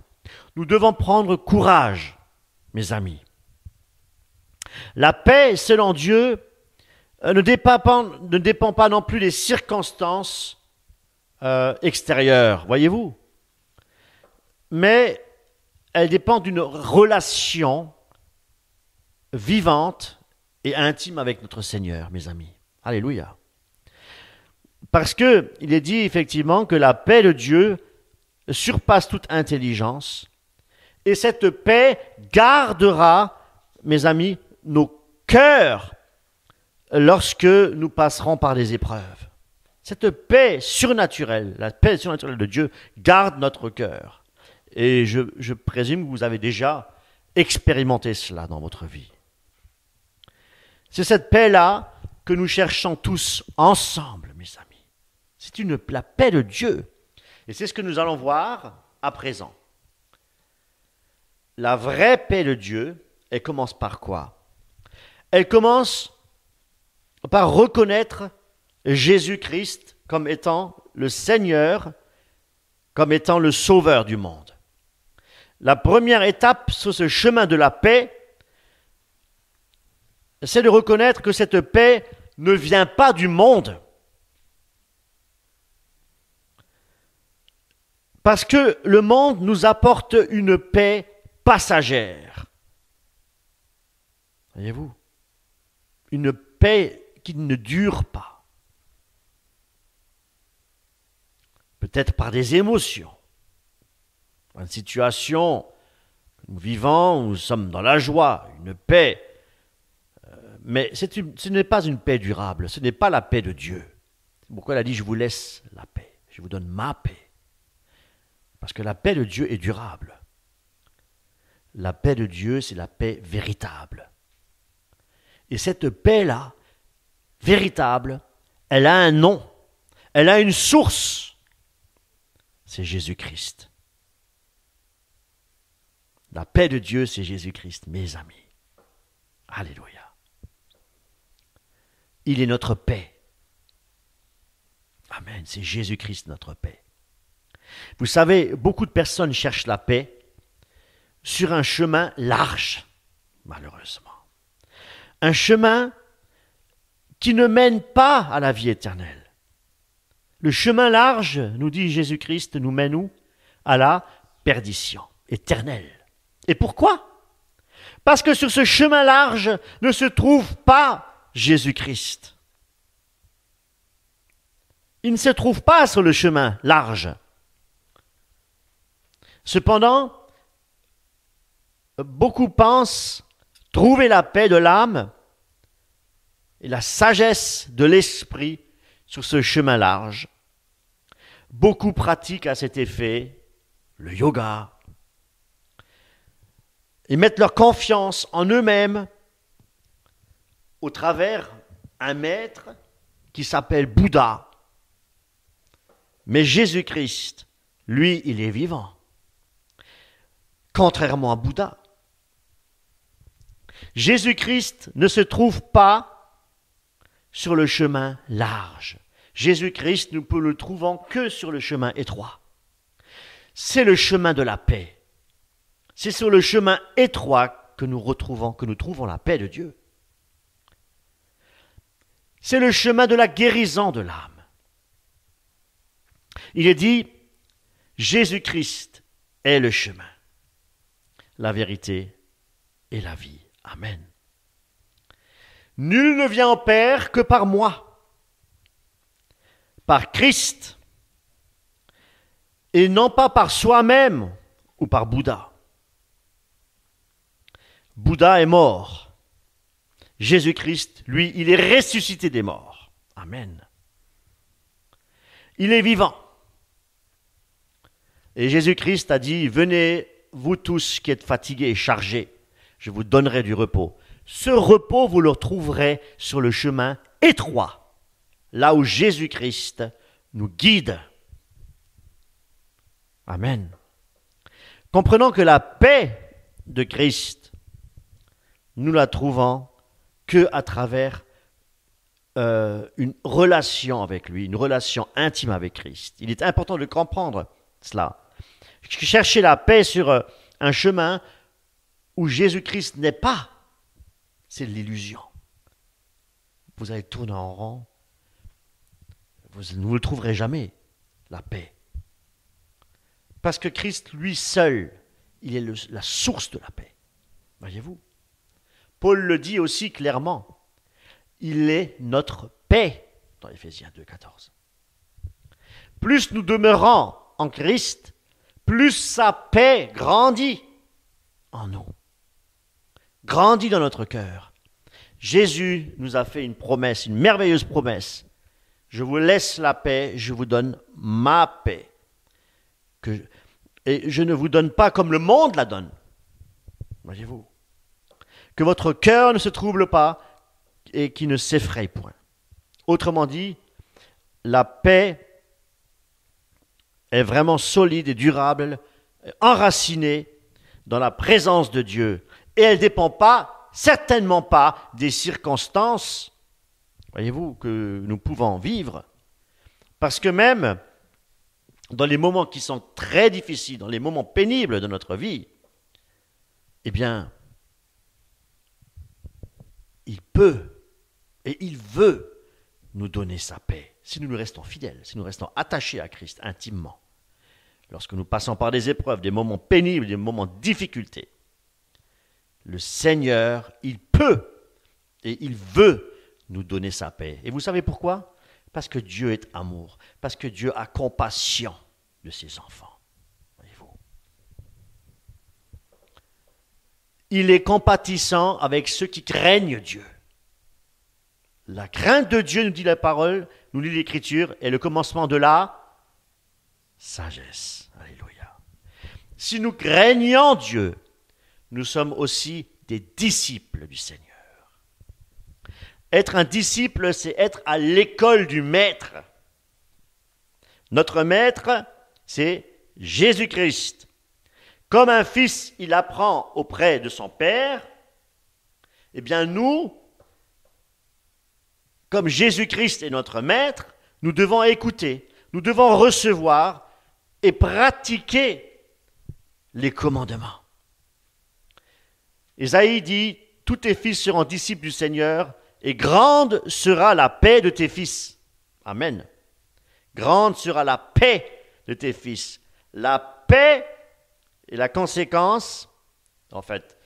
Nous devons prendre courage, mes amis. La paix, selon Dieu, ne dépend pas non plus des circonstances extérieures, voyez-vous. Mais elle dépend d'une relation vivante et intime avec notre Seigneur, mes amis. Alléluia. Parce qu'il est dit effectivement que la paix de Dieu surpasse toute intelligence et cette paix gardera, mes amis, nos cœurs lorsque nous passerons par des épreuves. Cette paix surnaturelle, la paix surnaturelle de Dieu garde notre cœur. Et je présume que vous avez déjà expérimenté cela dans votre vie. C'est cette paix-là que nous cherchons tous ensemble, mes amis. C'est la paix de Dieu. Et c'est ce que nous allons voir à présent. La vraie paix de Dieu, elle commence par quoi? Elle commence par reconnaître Jésus-Christ comme étant le Seigneur, comme étant le Sauveur du monde. La première étape sur ce chemin de la paix, c'est de reconnaître que cette paix ne vient pas du monde. Parce que le monde nous apporte une paix passagère. Voyez-vous? Une paix qui ne dure pas. Peut-être par des émotions. Une situation que nous vivons, nous sommes dans la joie, une paix. Mais ce n'est pas une paix durable, ce n'est pas la paix de Dieu. C'est pourquoi il a dit, je vous laisse la paix, je vous donne ma paix. Parce que la paix de Dieu est durable. La paix de Dieu, c'est la paix véritable. Et cette paix-là, véritable, elle a un nom, elle a une source. C'est Jésus-Christ. La paix de Dieu, c'est Jésus-Christ, mes amis. Alléluia. Il est notre paix. Amen, c'est Jésus-Christ notre paix. Vous savez, beaucoup de personnes cherchent la paix sur un chemin large, malheureusement. Un chemin qui ne mène pas à la vie éternelle. Le chemin large, nous dit Jésus-Christ, nous mène où? À la perdition éternelle. Et pourquoi? Parce que sur ce chemin large ne se trouve pas Jésus-Christ. Il ne se trouve pas sur le chemin large. Cependant, beaucoup pensent trouver la paix de l'âme et la sagesse de l'esprit sur ce chemin large. Beaucoup pratiquent à cet effet le yoga et mettent leur confiance en eux-mêmes au travers un maître qui s'appelle Bouddha. Mais Jésus-Christ, lui, il est vivant. Contrairement à Bouddha, Jésus-Christ ne se trouve pas sur le chemin large. Jésus-Christ, nous ne le trouvons que sur le chemin étroit. C'est le chemin de la paix. C'est sur le chemin étroit que nous trouvons la paix de Dieu. C'est le chemin de la guérison de l'âme. Il est dit, Jésus-Christ est le chemin, la vérité et la vie. Amen. Nul ne vient au Père que par moi, par Christ, et non pas par soi-même ou par Bouddha. Bouddha est mort. Jésus-Christ, lui, il est ressuscité des morts. Amen. Il est vivant. Et Jésus-Christ a dit, venez, vous tous qui êtes fatigués et chargés, je vous donnerai du repos. Ce repos, vous le trouverez sur le chemin étroit, là où Jésus-Christ nous guide. Amen. Comprenons que la paix de Christ, nous la trouvons que à travers une relation avec lui, une relation intime avec Christ. Il est important de comprendre cela. Chercher la paix sur un chemin où Jésus-Christ n'est pas, c'est l'illusion. Vous allez tourner en rond, vous ne le trouverez jamais, la paix. Parce que Christ, lui seul, il est la source de la paix. Voyez-vous? Paul le dit aussi clairement. Il est notre paix, dans Éphésiens 2,14. Plus nous demeurons en Christ, plus sa paix grandit en nous, grandit dans notre cœur. Jésus nous a fait une promesse, une merveilleuse promesse. Je vous laisse la paix, je vous donne ma paix. Et je ne vous donne pas comme le monde la donne. Voyez-vous? Que votre cœur ne se trouble pas et qui ne s'effraie point. Autrement dit, la paix est vraiment solide et durable, enracinée dans la présence de Dieu. Et elle ne dépend pas, certainement pas, des circonstances, voyez-vous, que nous pouvons vivre. Parce que même dans les moments qui sont très difficiles, dans les moments pénibles de notre vie, eh bien, il peut et il veut nous donner sa paix, si nous restons fidèles, si nous restons attachés à Christ intimement. Lorsque nous passons par des épreuves, des moments pénibles, des moments de difficulté, le Seigneur, il peut et il veut nous donner sa paix. Et vous savez pourquoi? Parce que Dieu est amour, parce que Dieu a compassion de ses enfants. Voyez-vous? Il est compatissant avec ceux qui craignent Dieu. La crainte de Dieu, nous dit la parole, nous dit l'Écriture, est le commencement de la sagesse. Alléluia. Si nous craignons Dieu, nous sommes aussi des disciples du Seigneur. Être un disciple, c'est être à l'école du Maître. Notre Maître, c'est Jésus-Christ. Comme un fils, il apprend auprès de son Père, eh bien nous, comme Jésus-Christ est notre Maître, nous devons écouter, nous devons recevoir et pratiquer les commandements. Ésaïe dit, tous tes fils seront disciples du Seigneur, et grande sera la paix de tes fils. Amen. Grande sera la paix de tes fils. La paix est la conséquence, en fait,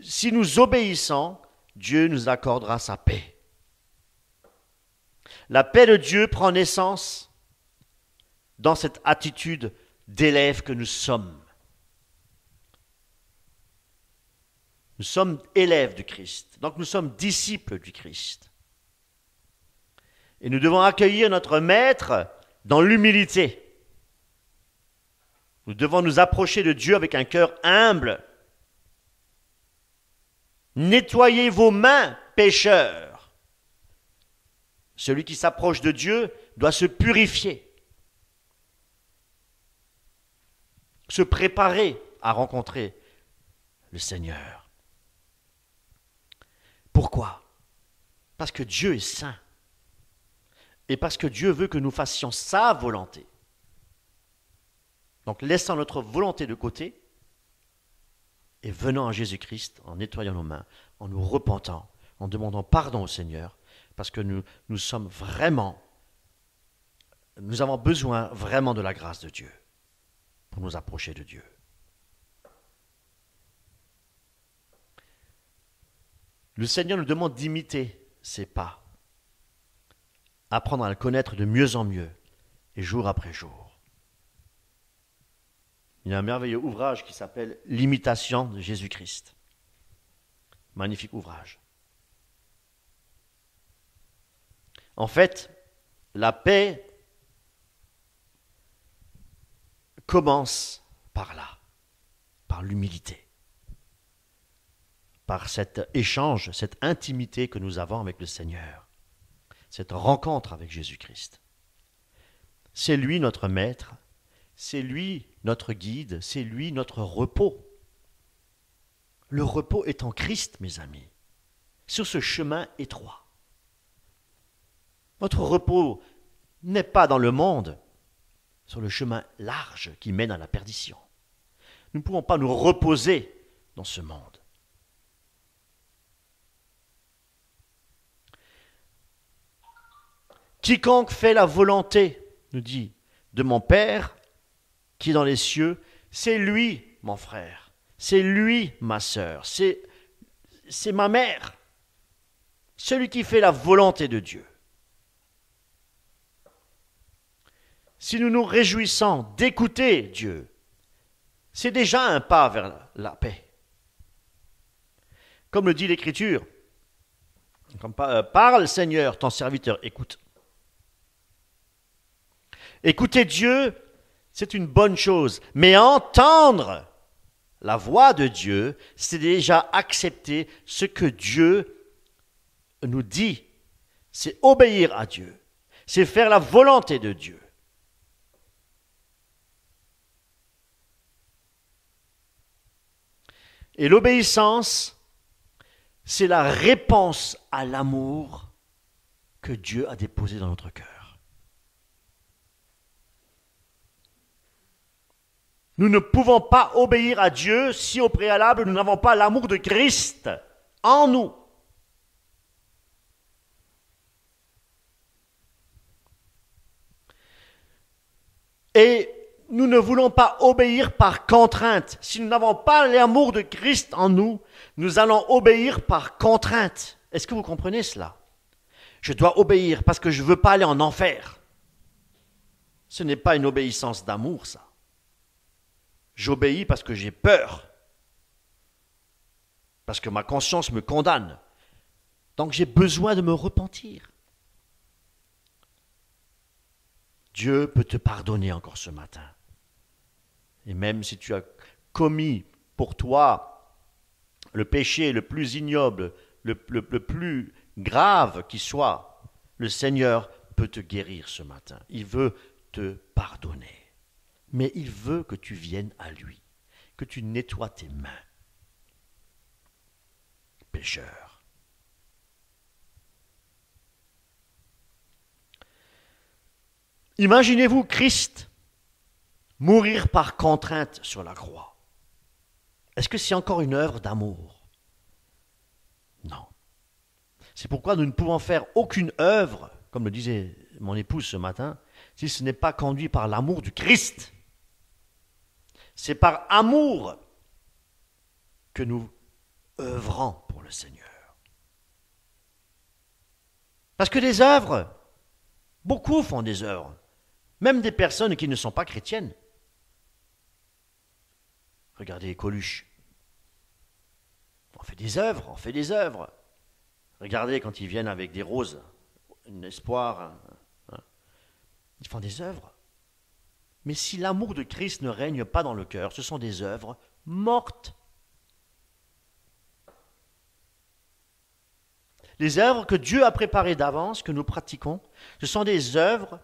si nous obéissons, Dieu nous accordera sa paix. La paix de Dieu prend naissance dans cette attitude d'élèves que nous sommes. Nous sommes élèves du Christ, donc nous sommes disciples du Christ. Et nous devons accueillir notre Maître dans l'humilité. Nous devons nous approcher de Dieu avec un cœur humble. Nettoyez vos mains, pécheurs. Celui qui s'approche de Dieu doit se purifier, se préparer à rencontrer le Seigneur. Pourquoi? Parce que Dieu est saint et parce que Dieu veut que nous fassions sa volonté. Donc laissant notre volonté de côté et venant à Jésus-Christ en nettoyant nos mains, en nous repentant, en demandant pardon au Seigneur, parce que nous sommes vraiment, nous avons besoin vraiment de la grâce de Dieu pour nous approcher de Dieu. Le Seigneur nous demande d'imiter ses pas, apprendre à le connaître de mieux en mieux et jour après jour. Il y a un merveilleux ouvrage qui s'appelle « L'imitation de Jésus-Christ ». Magnifique ouvrage. En fait, la paix commence par là, par l'humilité, par cet échange, cette intimité que nous avons avec le Seigneur, cette rencontre avec Jésus-Christ. C'est lui notre maître, c'est lui notre guide, c'est lui notre repos. Le repos est en Christ, mes amis, sur ce chemin étroit. Notre repos n'est pas dans le monde, sur le chemin large qui mène à la perdition. Nous ne pouvons pas nous reposer dans ce monde. Quiconque fait la volonté, nous dit, de mon Père qui est dans les cieux, c'est lui, mon frère, c'est lui, ma sœur, c'est ma mère, celui qui fait la volonté de Dieu. Si nous nous réjouissons d'écouter Dieu, c'est déjà un pas vers la paix. Comme le dit l'Écriture, parle Seigneur, ton serviteur, écoute. Écouter Dieu, c'est une bonne chose, mais entendre la voix de Dieu, c'est déjà accepter ce que Dieu nous dit. C'est obéir à Dieu, c'est faire la volonté de Dieu. Et l'obéissance, c'est la réponse à l'amour que Dieu a déposé dans notre cœur. Nous ne pouvons pas obéir à Dieu si au préalable nous n'avons pas l'amour de Christ en nous. Et nous ne voulons pas obéir par contrainte. Si nous n'avons pas l'amour de Christ en nous, nous allons obéir par contrainte. Est-ce que vous comprenez cela? Je dois obéir parce que je ne veux pas aller en enfer. Ce n'est pas une obéissance d'amour, ça. J'obéis parce que j'ai peur, parce que ma conscience me condamne. Donc j'ai besoin de me repentir. Dieu peut te pardonner encore ce matin. Et même si tu as commis pour toi le péché le plus ignoble, le plus grave qui soit, le Seigneur peut te guérir ce matin. Il veut te pardonner. Mais il veut que tu viennes à lui, que tu nettoies tes mains. Pécheur. Imaginez-vous Christ mourir par contrainte sur la croix. Est-ce que c'est encore une œuvre d'amour? Non. C'est pourquoi nous ne pouvons faire aucune œuvre, comme le disait mon épouse ce matin, si ce n'est pas conduit par l'amour du Christ. C'est par amour que nous œuvrons pour le Seigneur. Parce que des œuvres, beaucoup font des œuvres, même des personnes qui ne sont pas chrétiennes. Regardez les Coluche. On fait des œuvres, on fait des œuvres. Regardez quand ils viennent avec des roses, un espoir. Ils font des œuvres. Mais si l'amour de Christ ne règne pas dans le cœur, ce sont des œuvres mortes. Les œuvres que Dieu a préparées d'avance, que nous pratiquons, ce sont des œuvres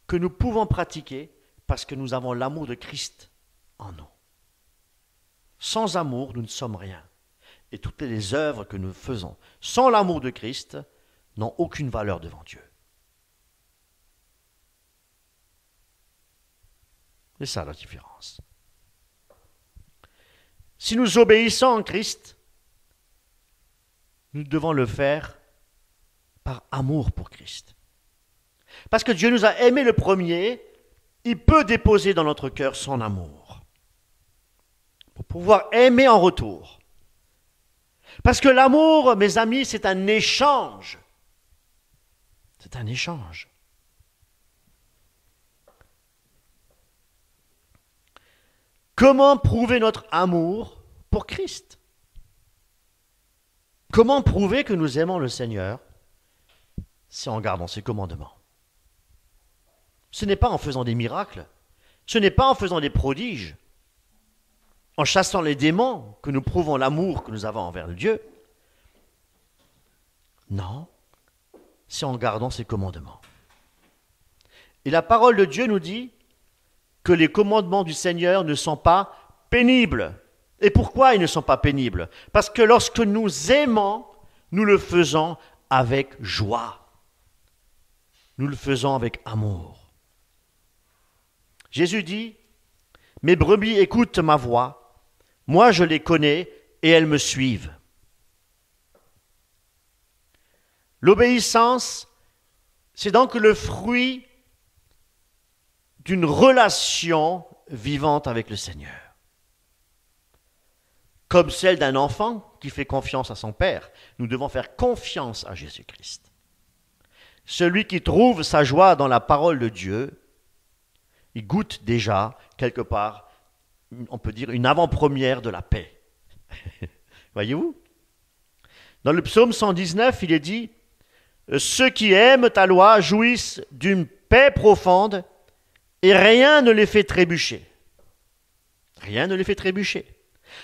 que nous pouvons pratiquer parce que nous avons l'amour de Christ en nous. Sans amour, nous ne sommes rien. Et toutes les œuvres que nous faisons sans l'amour de Christ n'ont aucune valeur devant Dieu. C'est ça la différence. Si nous obéissons en Christ, nous devons le faire par amour pour Christ. Parce que Dieu nous a aimés le premier, il peut déposer dans notre cœur son amour pour pouvoir aimer en retour. Parce que l'amour, mes amis, c'est un échange. C'est un échange. Comment prouver notre amour pour Christ? Comment prouver que nous aimons le Seigneur? C'est en gardant ses commandements. Ce n'est pas en faisant des miracles, ce n'est pas en faisant des prodiges, en chassant les démons que nous prouvons l'amour que nous avons envers Dieu. Non, c'est en gardant ses commandements. Et la parole de Dieu nous dit que les commandements du Seigneur ne sont pas pénibles. Et pourquoi ils ne sont pas pénibles? Parce que lorsque nous aimons, nous le faisons avec joie. Nous le faisons avec amour. Jésus dit, « Mes brebis écoutent ma voix, moi je les connais et elles me suivent. » L'obéissance, c'est donc le fruit d'une relation vivante avec le Seigneur. Comme celle d'un enfant qui fait confiance à son Père, nous devons faire confiance à Jésus-Christ. Celui qui trouve sa joie dans la parole de Dieu, il goûte déjà, quelque part, on peut dire, une avant-première de la paix. Voyez-vous? Dans le psaume 119, il est dit « Ceux qui aiment ta loi jouissent d'une paix profonde et rien ne les fait trébucher. » Rien ne les fait trébucher.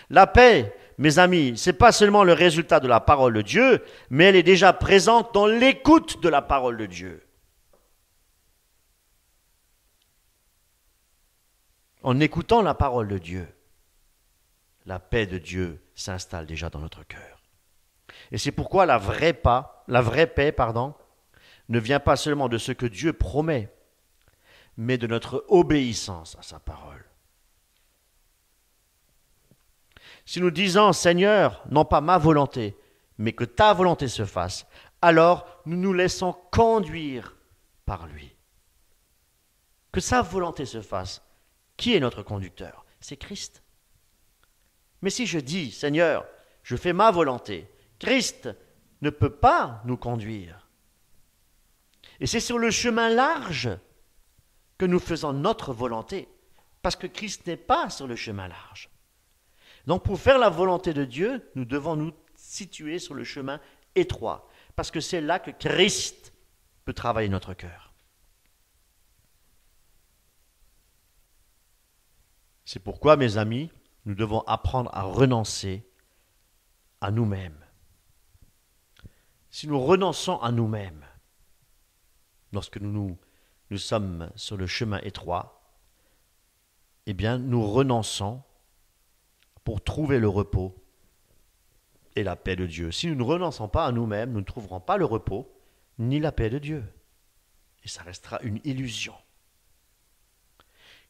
La paix, mes amis, ce n'est pas seulement le résultat de la parole de Dieu, mais elle est déjà présente dans l'écoute de la parole de Dieu. En écoutant la parole de Dieu, la paix de Dieu s'installe déjà dans notre cœur. Et c'est pourquoi la vraie paix, ne vient pas seulement de ce que Dieu promet, mais de notre obéissance à sa parole. Si nous disons, Seigneur, non pas ma volonté, mais que ta volonté se fasse, alors nous nous laissons conduire par lui. Que sa volonté se fasse. Qui est notre conducteur? C'est Christ. Mais si je dis, Seigneur, je fais ma volonté, Christ ne peut pas nous conduire. Et c'est sur le chemin large que nous faisons notre volonté, parce que Christ n'est pas sur le chemin large. Donc pour faire la volonté de Dieu, nous devons nous situer sur le chemin étroit, parce que c'est là que Christ peut travailler notre cœur. C'est pourquoi, mes amis, nous devons apprendre à renoncer à nous-mêmes. Si nous renonçons à nous-mêmes, lorsque nous sommes sur le chemin étroit, eh bien, nous renonçons pour trouver le repos et la paix de Dieu. Si nous ne renonçons pas à nous-mêmes, nous ne trouverons pas le repos ni la paix de Dieu. Et ça restera une illusion.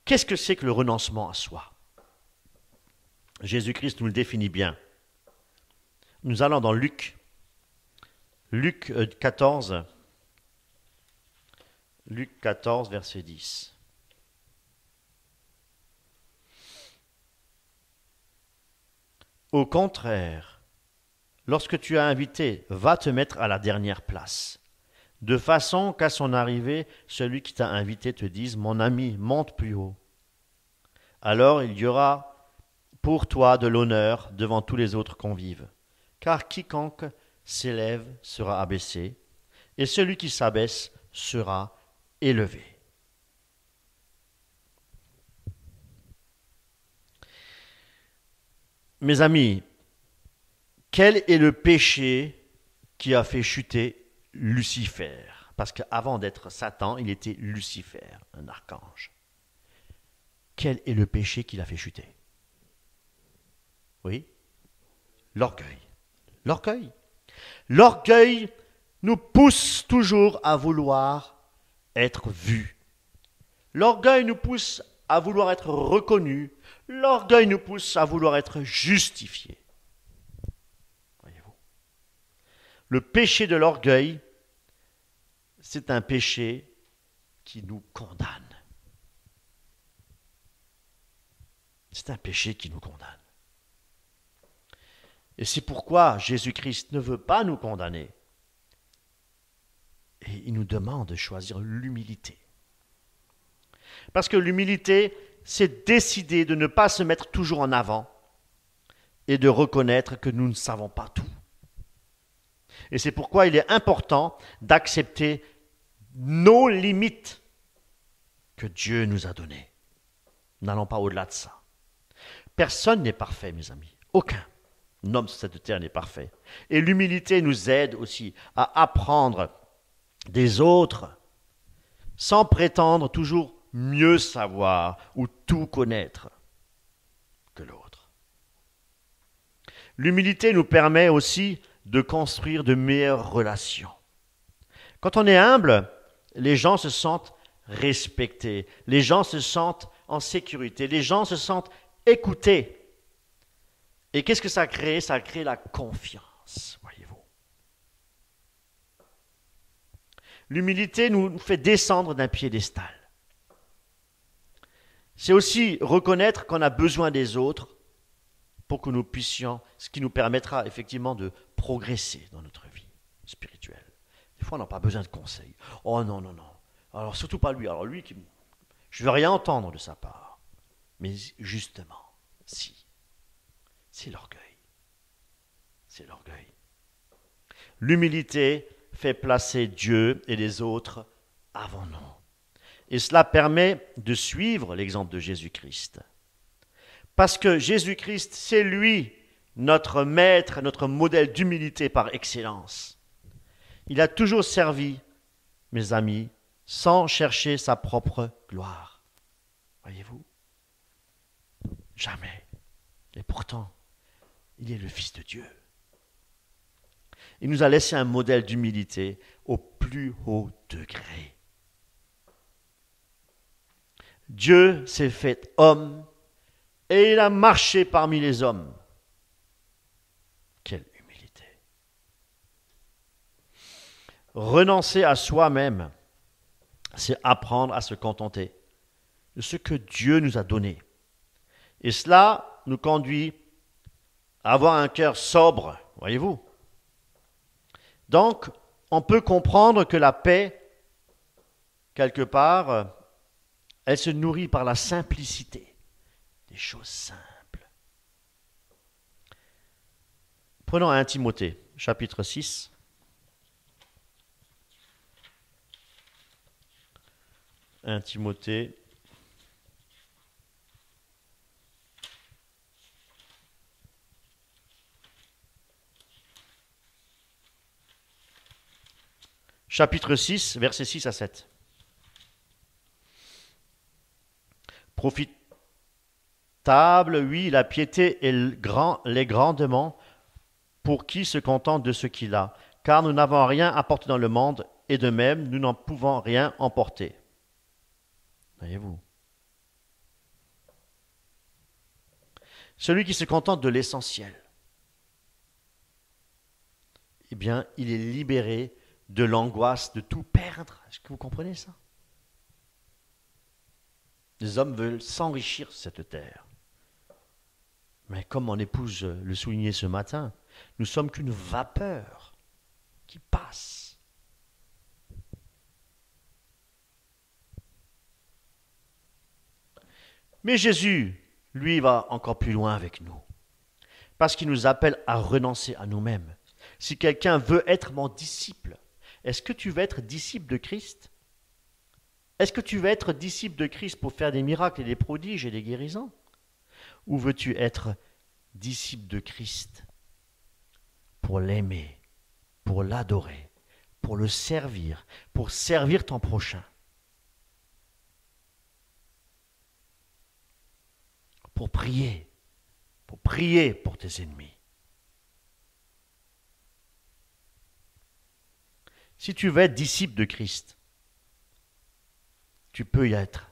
Qu'est-ce que c'est que le renoncement à soi? Jésus-Christ nous le définit bien. Nous allons dans Luc 14, verset 10. Au contraire, lorsque tu as invité, va te mettre à la dernière place, de façon qu'à son arrivée, celui qui t'a invité te dise « Mon ami, monte plus haut ». Alors il y aura pour toi de l'honneur devant tous les autres convives. Car quiconque s'élève sera abaissé, et celui qui s'abaisse sera élevé. Mes amis, quel est le péché qui a fait chuter Lucifer? Parce qu'avant d'être Satan, il était Lucifer, un archange. Quel est le péché qui l'a fait chuter? Oui? L'orgueil. L'orgueil. L'orgueil nous pousse toujours à vouloir être vus. L'orgueil nous pousse à vouloir être reconnus. L'orgueil nous pousse à vouloir être justifiés. Voyez-vous? Le péché de l'orgueil, c'est un péché qui nous condamne. C'est un péché qui nous condamne. Et c'est pourquoi Jésus-Christ ne veut pas nous condamner. Et il nous demande de choisir l'humilité. Parce que l'humilité, c'est décider de ne pas se mettre toujours en avant et de reconnaître que nous ne savons pas tout. Et c'est pourquoi il est important d'accepter nos limites que Dieu nous a données. N'allons pas au-delà de ça. Personne n'est parfait, mes amis. Aucun homme sur cette terre n'est parfait. Et l'humilité nous aide aussi à apprendre des autres sans prétendre toujours mieux savoir ou tout connaître que l'autre. L'humilité nous permet aussi de construire de meilleures relations. Quand on est humble, les gens se sentent respectés, les gens se sentent en sécurité, les gens se sentent écoutés. Et qu'est-ce que ça crée? Ça crée la confiance, voyez-vous. L'humilité nous fait descendre d'un piédestal. C'est aussi reconnaître qu'on a besoin des autres pour que nous puissions, ce qui nous permettra effectivement de progresser dans notre vie spirituelle. Des fois, on n'a pas besoin de conseils. Oh non, non, non. Alors, surtout pas lui. Alors, lui, je ne veux rien entendre de sa part. Mais justement, si. C'est l'orgueil. C'est l'orgueil. L'humilité fait placer Dieu et les autres avant nous. Et cela permet de suivre l'exemple de Jésus-Christ. Parce que Jésus-Christ, c'est lui, notre maître, notre modèle d'humilité par excellence. Il a toujours servi, mes amis, sans chercher sa propre gloire. Voyez-vous? Jamais. Et pourtant, il est le Fils de Dieu. Il nous a laissé un modèle d'humilité au plus haut degré. Dieu s'est fait homme et il a marché parmi les hommes. Quelle humilité! Renoncer à soi-même, c'est apprendre à se contenter de ce que Dieu nous a donné. Et cela nous conduit à avoir un cœur sobre, voyez-vous. Donc, on peut comprendre que la paix, quelque part, elle se nourrit par la simplicité des choses simples. Prenons 1 Timothée, chapitre 6. 1 Timothée, chapitre 6, versets 6 à 7. Profitable, oui, la piété est les grandement pour qui se contente de ce qu'il a, car nous n'avons rien apporté dans le monde, et de même, nous n'en pouvons rien emporter. Voyez-vous. Celui qui se contente de l'essentiel, eh bien, il est libéré de l'angoisse de tout perdre. Est-ce que vous comprenez ça? Les hommes veulent s'enrichir sur cette terre. Mais comme mon épouse le soulignait ce matin, nous sommes qu'une vapeur qui passe. Mais Jésus, lui va encore plus loin avec nous. Parce qu'il nous appelle à renoncer à nous-mêmes. Si quelqu'un veut être mon disciple, est-ce que tu veux être disciple de Christ? Est-ce que tu veux être disciple de Christ pour faire des miracles et des prodiges et des guérisons? Ou veux-tu être disciple de Christ pour l'aimer, pour l'adorer, pour le servir, pour servir ton prochain, pour prier pour tes ennemis? Si tu veux être disciple de Christ, tu peux l'être.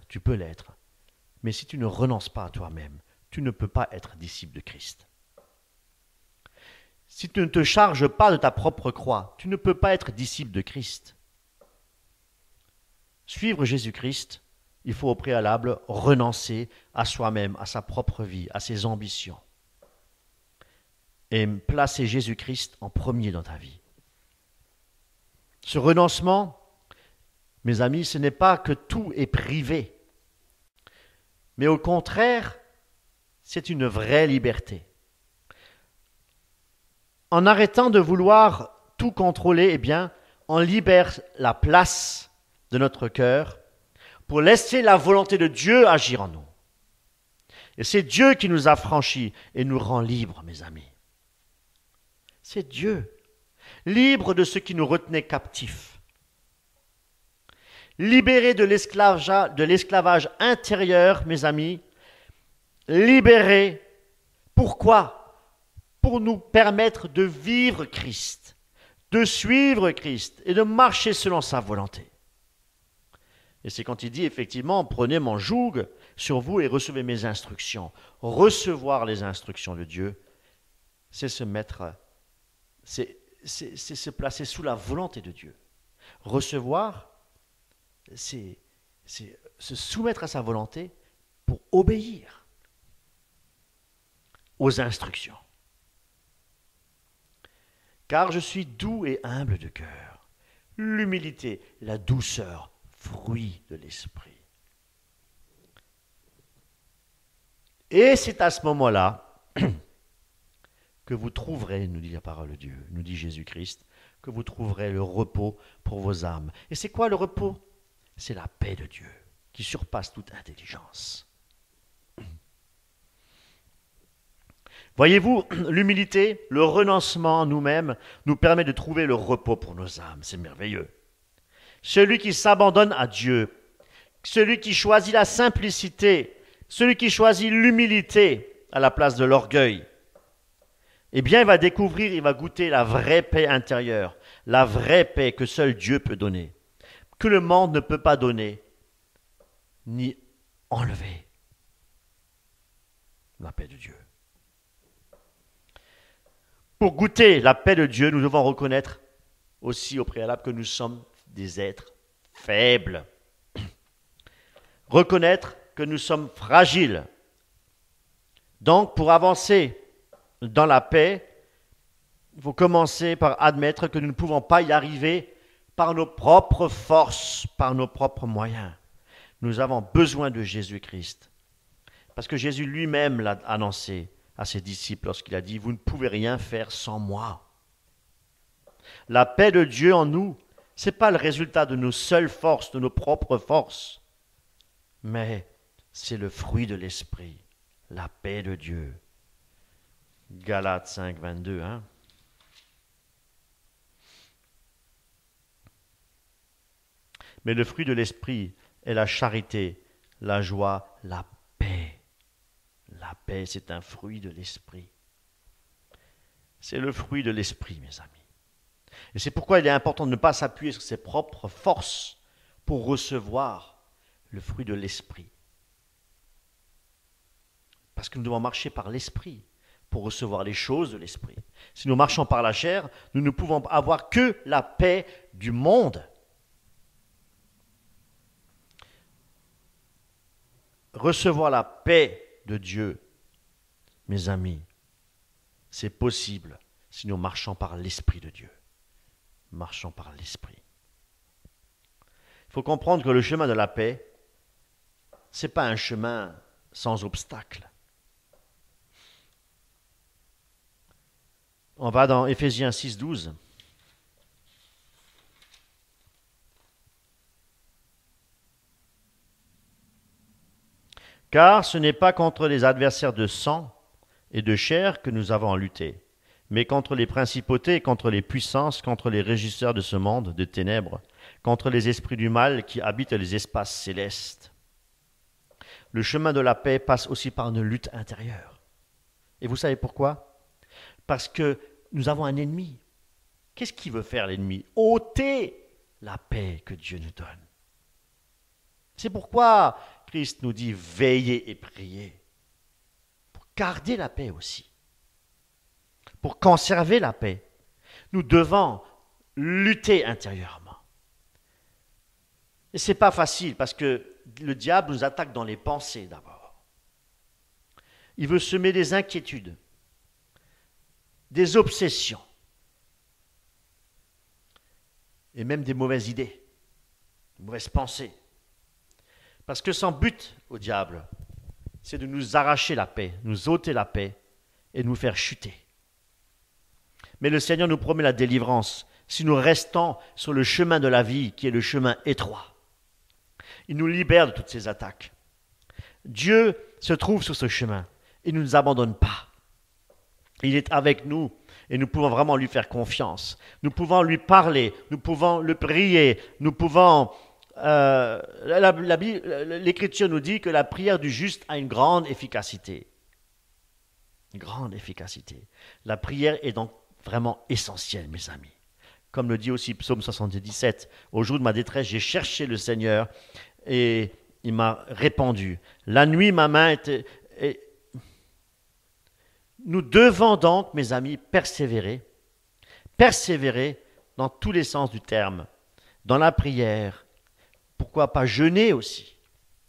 Mais si tu ne renonces pas à toi-même, tu ne peux pas être disciple de Christ. Si tu ne te charges pas de ta propre croix, tu ne peux pas être disciple de Christ. Suivre Jésus-Christ, il faut au préalable renoncer à soi-même, à sa propre vie, à ses ambitions. Et placer Jésus-Christ en premier dans ta vie. Ce renoncement, mes amis, ce n'est pas que tout est privé, mais au contraire, c'est une vraie liberté. En arrêtant de vouloir tout contrôler, eh bien, on libère la place de notre cœur pour laisser la volonté de Dieu agir en nous. Et c'est Dieu qui nous a franchis et nous rend libres, mes amis. C'est Dieu, libre de ce qui nous retenait captifs. Libérés de l'esclavage intérieur, mes amis, libérés. Pourquoi? Pour nous permettre de vivre Christ, de suivre Christ et de marcher selon sa volonté. Et c'est quand il dit effectivement, prenez mon joug sur vous et recevez mes instructions. Recevoir les instructions de Dieu, c'est se mettre, c'est se placer sous la volonté de Dieu. Recevoir, c'est se soumettre à sa volonté pour obéir aux instructions. Car je suis doux et humble de cœur. L'humilité, la douceur, fruit de l'esprit. Et c'est à ce moment-là que vous trouverez, nous dit la parole de Dieu, nous dit Jésus-Christ, que vous trouverez le repos pour vos âmes. Et c'est quoi le repos? C'est la paix de Dieu qui surpasse toute intelligence. Voyez-vous, l'humilité, le renoncement en nous-mêmes nous permet de trouver le repos pour nos âmes. C'est merveilleux. Celui qui s'abandonne à Dieu, celui qui choisit la simplicité, celui qui choisit l'humilité à la place de l'orgueil, eh bien, il va découvrir, il va goûter la vraie paix intérieure, la vraie paix que seul Dieu peut donner, que le monde ne peut pas donner, ni enlever. La paix de Dieu. Pour goûter la paix de Dieu, nous devons reconnaître aussi au préalable que nous sommes des êtres faibles. Reconnaître que nous sommes fragiles. Donc, pour avancer dans la paix, il faut commencer par admettre que nous ne pouvons pas y arriver par nos propres forces, par nos propres moyens. Nous avons besoin de Jésus-Christ. Parce que Jésus lui-même l'a annoncé à ses disciples lorsqu'il a dit « Vous ne pouvez rien faire sans moi ». La paix de Dieu en nous, ce n'est pas le résultat de nos seules forces, de nos propres forces, mais c'est le fruit de l'Esprit, la paix de Dieu. Galates 5, 22. Hein? Mais le fruit de l'Esprit est la charité, la joie, la paix. La paix, c'est un fruit de l'Esprit. C'est le fruit de l'Esprit, mes amis. Et c'est pourquoi il est important de ne pas s'appuyer sur ses propres forces pour recevoir le fruit de l'Esprit. Parce que nous devons marcher par l'Esprit pour recevoir les choses de l'Esprit. Si nous marchons par la chair, nous ne pouvons avoir que la paix du monde. Recevoir la paix de Dieu, mes amis, c'est possible si nous marchons par l'Esprit de Dieu. Marchons par l'Esprit. Il faut comprendre que le chemin de la paix, ce n'est pas un chemin sans obstacle. On va dans Éphésiens 6, 12. Car ce n'est pas contre les adversaires de sang et de chair que nous avons à lutter, mais contre les principautés, contre les puissances, contre les régisseurs de ce monde de ténèbres, contre les esprits du mal qui habitent les espaces célestes. Le chemin de la paix passe aussi par une lutte intérieure. Et vous savez pourquoi? Parce que nous avons un ennemi. Qu'est-ce qu'il veut faire l'ennemi? Ôter la paix que Dieu nous donne. C'est pourquoi Christ nous dit veillez et priez. Pour garder la paix aussi. Pour conserver la paix. Nous devons lutter intérieurement. Et ce n'est pas facile parce que le diable nous attaque dans les pensées d'abord. Il veut semer des inquiétudes, des obsessions et même des mauvaises idées, des mauvaises pensées. Parce que son but au diable, c'est de nous arracher la paix, nous ôter la paix et nous faire chuter. Mais le Seigneur nous promet la délivrance si nous restons sur le chemin de la vie qui est le chemin étroit. Il nous libère de toutes ces attaques. Dieu se trouve sur ce chemin et ne nous abandonne pas. Il est avec nous et nous pouvons vraiment lui faire confiance. Nous pouvons lui parler, nous pouvons le prier, nous pouvons... L'Écriture nous dit que la prière du juste a une grande efficacité. Une grande efficacité. La prière est donc vraiment essentielle, mes amis. Comme le dit aussi Psaume 77, au jour de ma détresse, j'ai cherché le Seigneur et il m'a répondu. La nuit, ma main était... Nous devons donc, mes amis, persévérer dans tous les sens du terme, dans la prière. Pourquoi pas jeûner aussi?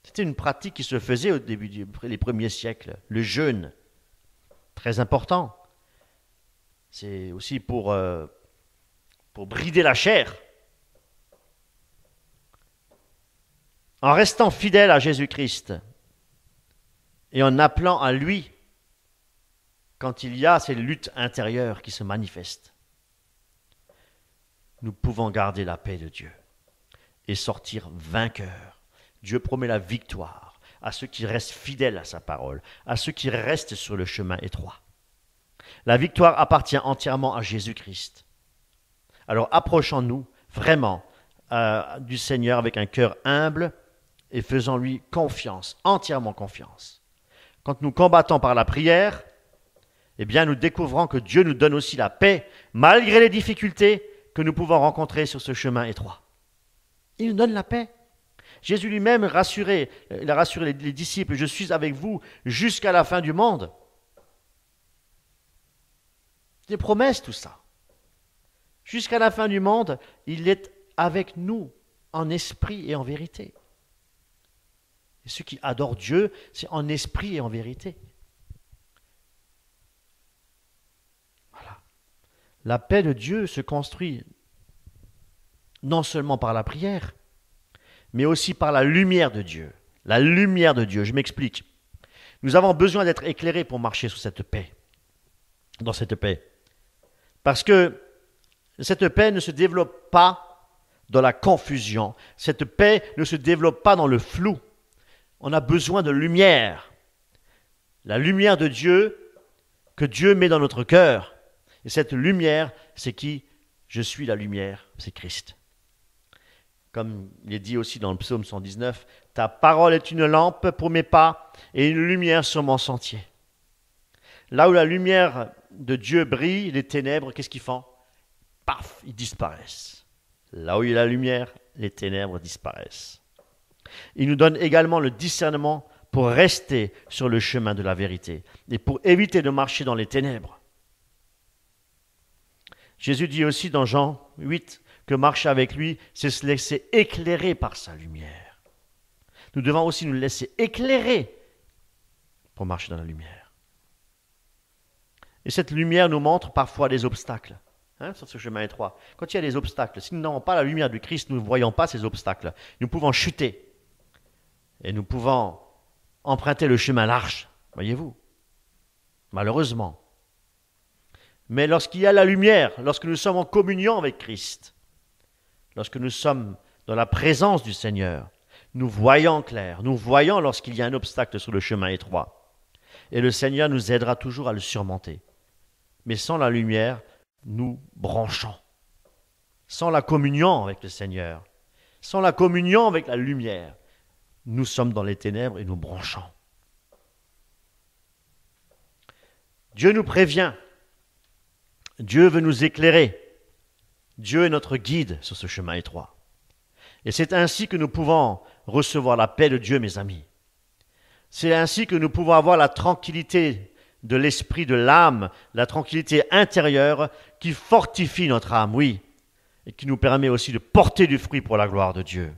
C'était une pratique qui se faisait au début des premiers siècles, le jeûne. Très important. C'est aussi pour brider la chair. En restant fidèle à Jésus-Christ et en appelant à lui quand il y a ces luttes intérieures qui se manifestent, nous pouvons garder la paix de Dieu et sortir vainqueurs. Dieu promet la victoire à ceux qui restent fidèles à sa parole, à ceux qui restent sur le chemin étroit. La victoire appartient entièrement à Jésus-Christ. Alors approchons-nous vraiment du Seigneur avec un cœur humble et faisons-lui confiance, entièrement confiance. Quand nous combattons par la prière, eh bien nous découvrons que Dieu nous donne aussi la paix, malgré les difficultés que nous pouvons rencontrer sur ce chemin étroit. Il nous donne la paix. Jésus lui-même il a rassuré les disciples, je suis avec vous jusqu'à la fin du monde. Des promesses, tout ça. Jusqu'à la fin du monde, il est avec nous en esprit et en vérité. Et ceux qui adorent Dieu, c'est en esprit et en vérité. Voilà. La paix de Dieu se construit non seulement par la prière, mais aussi par la lumière de Dieu. La lumière de Dieu, je m'explique. Nous avons besoin d'être éclairés pour marcher sous cette paix, dans cette paix. Parce que cette paix ne se développe pas dans la confusion. Cette paix ne se développe pas dans le flou. On a besoin de lumière. La lumière de Dieu que Dieu met dans notre cœur. Et cette lumière, c'est qui? Je suis la lumière, c'est Christ. Comme il est dit aussi dans le psaume 119, « Ta parole est une lampe pour mes pas et une lumière sur mon sentier. » Là où la lumière de Dieu brille, les ténèbres, qu'est-ce qu'ils font? Paf, ils disparaissent. Là où il y a la lumière, les ténèbres disparaissent. Il nous donne également le discernement pour rester sur le chemin de la vérité et pour éviter de marcher dans les ténèbres. Jésus dit aussi dans Jean 8 que marcher avec lui, c'est se laisser éclairer par sa lumière. Nous devons aussi nous laisser éclairer pour marcher dans la lumière. Et cette lumière nous montre parfois des obstacles sur ce chemin étroit. Quand il y a des obstacles, si nous n'avons pas la lumière du Christ, nous ne voyons pas ces obstacles. Nous pouvons chuter et nous pouvons emprunter le chemin large, voyez-vous, malheureusement. Mais lorsqu'il y a la lumière, lorsque nous sommes en communion avec Christ, lorsque nous sommes dans la présence du Seigneur, nous voyons clair, nous voyons lorsqu'il y a un obstacle sur le chemin étroit. Et le Seigneur nous aidera toujours à le surmonter. Mais sans la lumière, nous branchons. Sans la communion avec le Seigneur, sans la communion avec la lumière, nous sommes dans les ténèbres et nous branchons. Dieu nous prévient. Dieu veut nous éclairer. Dieu est notre guide sur ce chemin étroit. Et c'est ainsi que nous pouvons recevoir la paix de Dieu, mes amis. C'est ainsi que nous pouvons avoir la tranquillité de l'esprit, de l'âme, la tranquillité intérieure qui fortifie notre âme, oui, et qui nous permet aussi de porter du fruit pour la gloire de Dieu.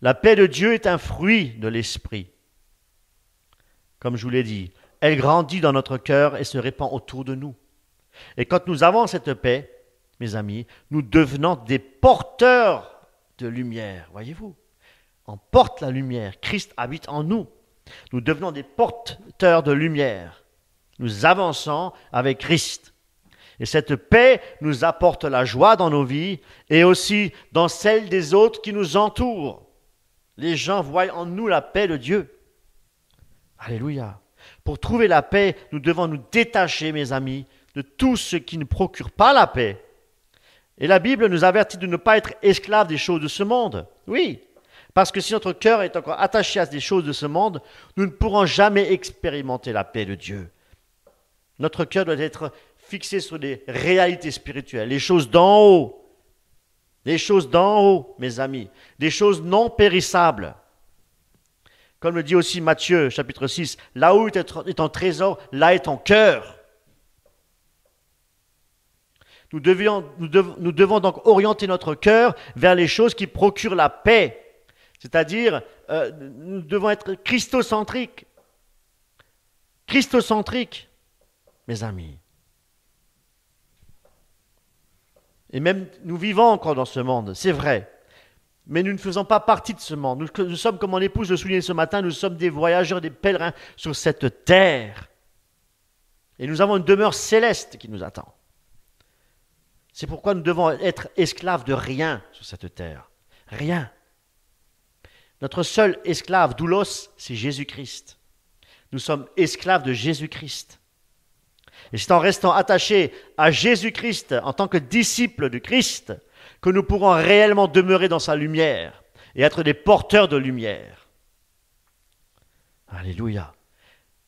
La paix de Dieu est un fruit de l'esprit. Comme je vous l'ai dit, elle grandit dans notre cœur et se répand autour de nous. Et quand nous avons cette paix, mes amis, nous devenons des porteurs de lumière, voyez-vous. On porte la lumière, Christ habite en nous. Nous devenons des porteurs de lumière. Nous avançons avec Christ. Et cette paix nous apporte la joie dans nos vies et aussi dans celle des autres qui nous entourent. Les gens voient en nous la paix de Dieu. Alléluia. Pour trouver la paix, nous devons nous détacher, mes amis, de tout ce qui ne procure pas la paix. Et la Bible nous avertit de ne pas être esclaves des choses de ce monde. Oui, parce que si notre cœur est encore attaché à des choses de ce monde, nous ne pourrons jamais expérimenter la paix de Dieu. Notre cœur doit être fixé sur des réalités spirituelles, les choses d'en haut. Les choses d'en haut, mes amis, des choses non périssables. Comme le dit aussi Matthieu, chapitre 6, là où est ton trésor, là est ton cœur. Nous devons donc orienter notre cœur vers les choses qui procurent la paix. C'est-à-dire, nous devons être christocentriques. Christocentriques, mes amis. Et même, nous vivons encore dans ce monde, c'est vrai. Mais nous ne faisons pas partie de ce monde. Nous sommes, comme mon épouse le soulignait ce matin, nous sommes des voyageurs, des pèlerins sur cette terre. Et nous avons une demeure céleste qui nous attend. C'est pourquoi nous devons être esclaves de rien sur cette terre. Rien. Notre seul esclave, doulos, c'est Jésus-Christ. Nous sommes esclaves de Jésus-Christ. Et c'est en restant attachés à Jésus-Christ en tant que disciples de Christ que nous pourrons réellement demeurer dans sa lumière et être des porteurs de lumière. Alléluia.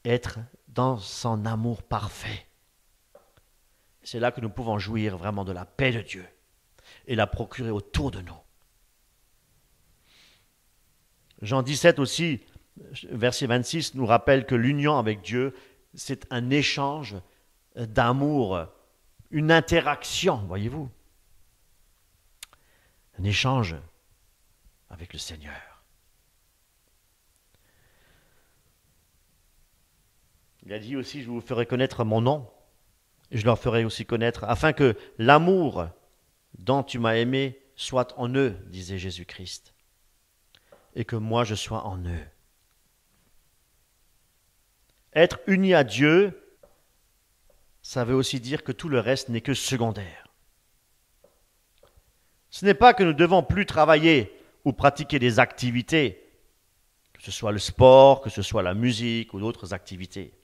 Être dans son amour parfait. C'est là que nous pouvons jouir vraiment de la paix de Dieu et la procurer autour de nous. Jean 17 aussi, verset 26, nous rappelle que l'union avec Dieu, c'est un échange d'amour, une interaction, voyez-vous. Un échange avec le Seigneur. Il a dit aussi, je vous ferai connaître mon nom, et je leur ferai aussi connaître, afin que l'amour dont tu m'as aimé soit en eux, disait Jésus-Christ, et que moi je sois en eux. Être uni à Dieu, ça veut aussi dire que tout le reste n'est que secondaire. Ce n'est pas que nous devons plus travailler ou pratiquer des activités, que ce soit le sport, que ce soit la musique ou d'autres activités.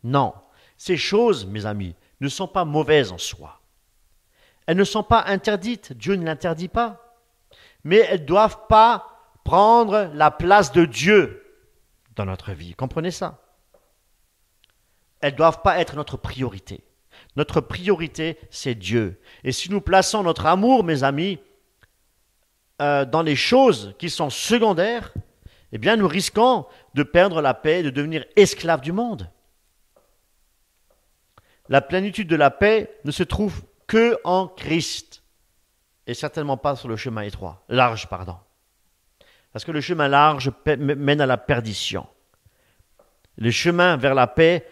Non, ces choses, mes amis, ne sont pas mauvaises en soi. Elles ne sont pas interdites, Dieu ne l'interdit pas, mais elles ne doivent pas prendre la place de Dieu dans notre vie. Comprenez ça? Elles ne doivent pas être notre priorité. Notre priorité, c'est Dieu. Et si nous plaçons notre amour, mes amis, dans les choses qui sont secondaires, eh bien, nous risquons de perdre la paix, de devenir esclaves du monde. La plénitude de la paix ne se trouve que en Christ, et certainement pas sur le chemin étroit, large, pardon. Parce que le chemin large mène à la perdition. Le chemin vers la paix,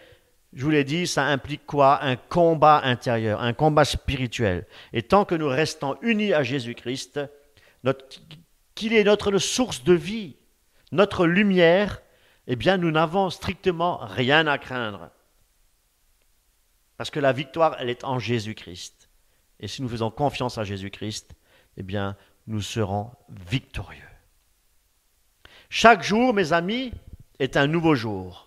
je vous l'ai dit, ça implique quoi? Un combat intérieur, un combat spirituel. Et tant que nous restons unis à Jésus-Christ, qu'il est notre source de vie, notre lumière, eh bien nous n'avons strictement rien à craindre. Parce que la victoire, elle est en Jésus-Christ. Et si nous faisons confiance à Jésus-Christ, eh bien, nous serons victorieux. Chaque jour, mes amis, est un nouveau jour.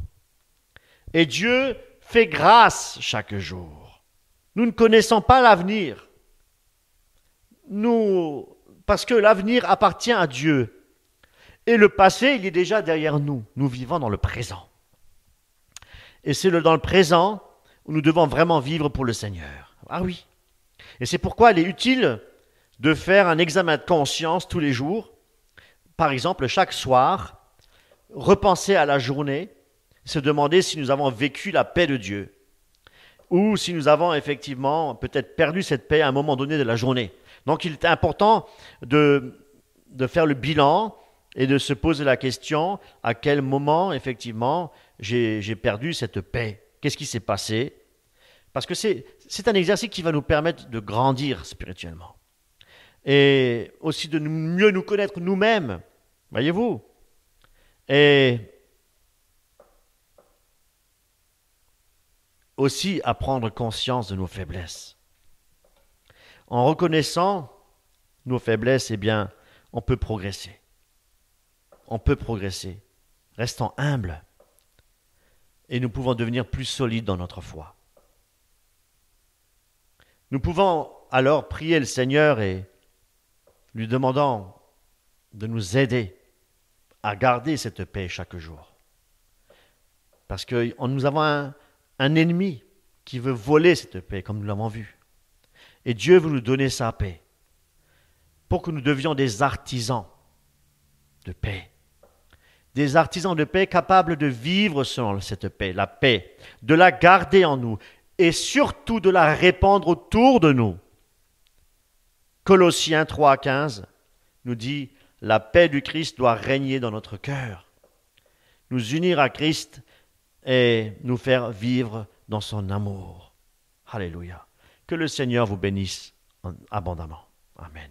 Et Dieu fait grâce chaque jour. Nous ne connaissons pas l'avenir. Parce que l'avenir appartient à Dieu. Et le passé, il est déjà derrière nous. Nous vivons dans le présent. Et c'est dans le présent où nous devons vraiment vivre pour le Seigneur. Ah oui. Et c'est pourquoi il est utile de faire un examen de conscience tous les jours. Par exemple, chaque soir, repenser à la journée, se demander si nous avons vécu la paix de Dieu ou si nous avons effectivement peut-être perdu cette paix à un moment donné de la journée. Donc il est important de faire le bilan et de se poser la question à quel moment effectivement j'ai perdu cette paix. Qu'est-ce qui s'est passé? Parce que c'est un exercice qui va nous permettre de grandir spirituellement et aussi de mieux nous connaître nous-mêmes, voyez-vous. Et aussi à prendre conscience de nos faiblesses. En reconnaissant nos faiblesses, eh bien, on peut progresser. On peut progresser. Restons humbles. Et nous pouvons devenir plus solides dans notre foi. Nous pouvons alors prier le Seigneur et lui demandant de nous aider à garder cette paix chaque jour. Parce que nous avons un ennemi qui veut voler cette paix, comme nous l'avons vu. Et Dieu veut nous donner sa paix pour que nous devions des artisans de paix. Des artisans de paix capables de vivre selon cette paix, la paix, de la garder en nous et surtout de la répandre autour de nous. Colossiens 3,15 nous dit « La paix du Christ doit régner dans notre cœur. » Nous unir à Christ et nous faire vivre dans son amour. Alléluia. Que le Seigneur vous bénisse abondamment. Amen.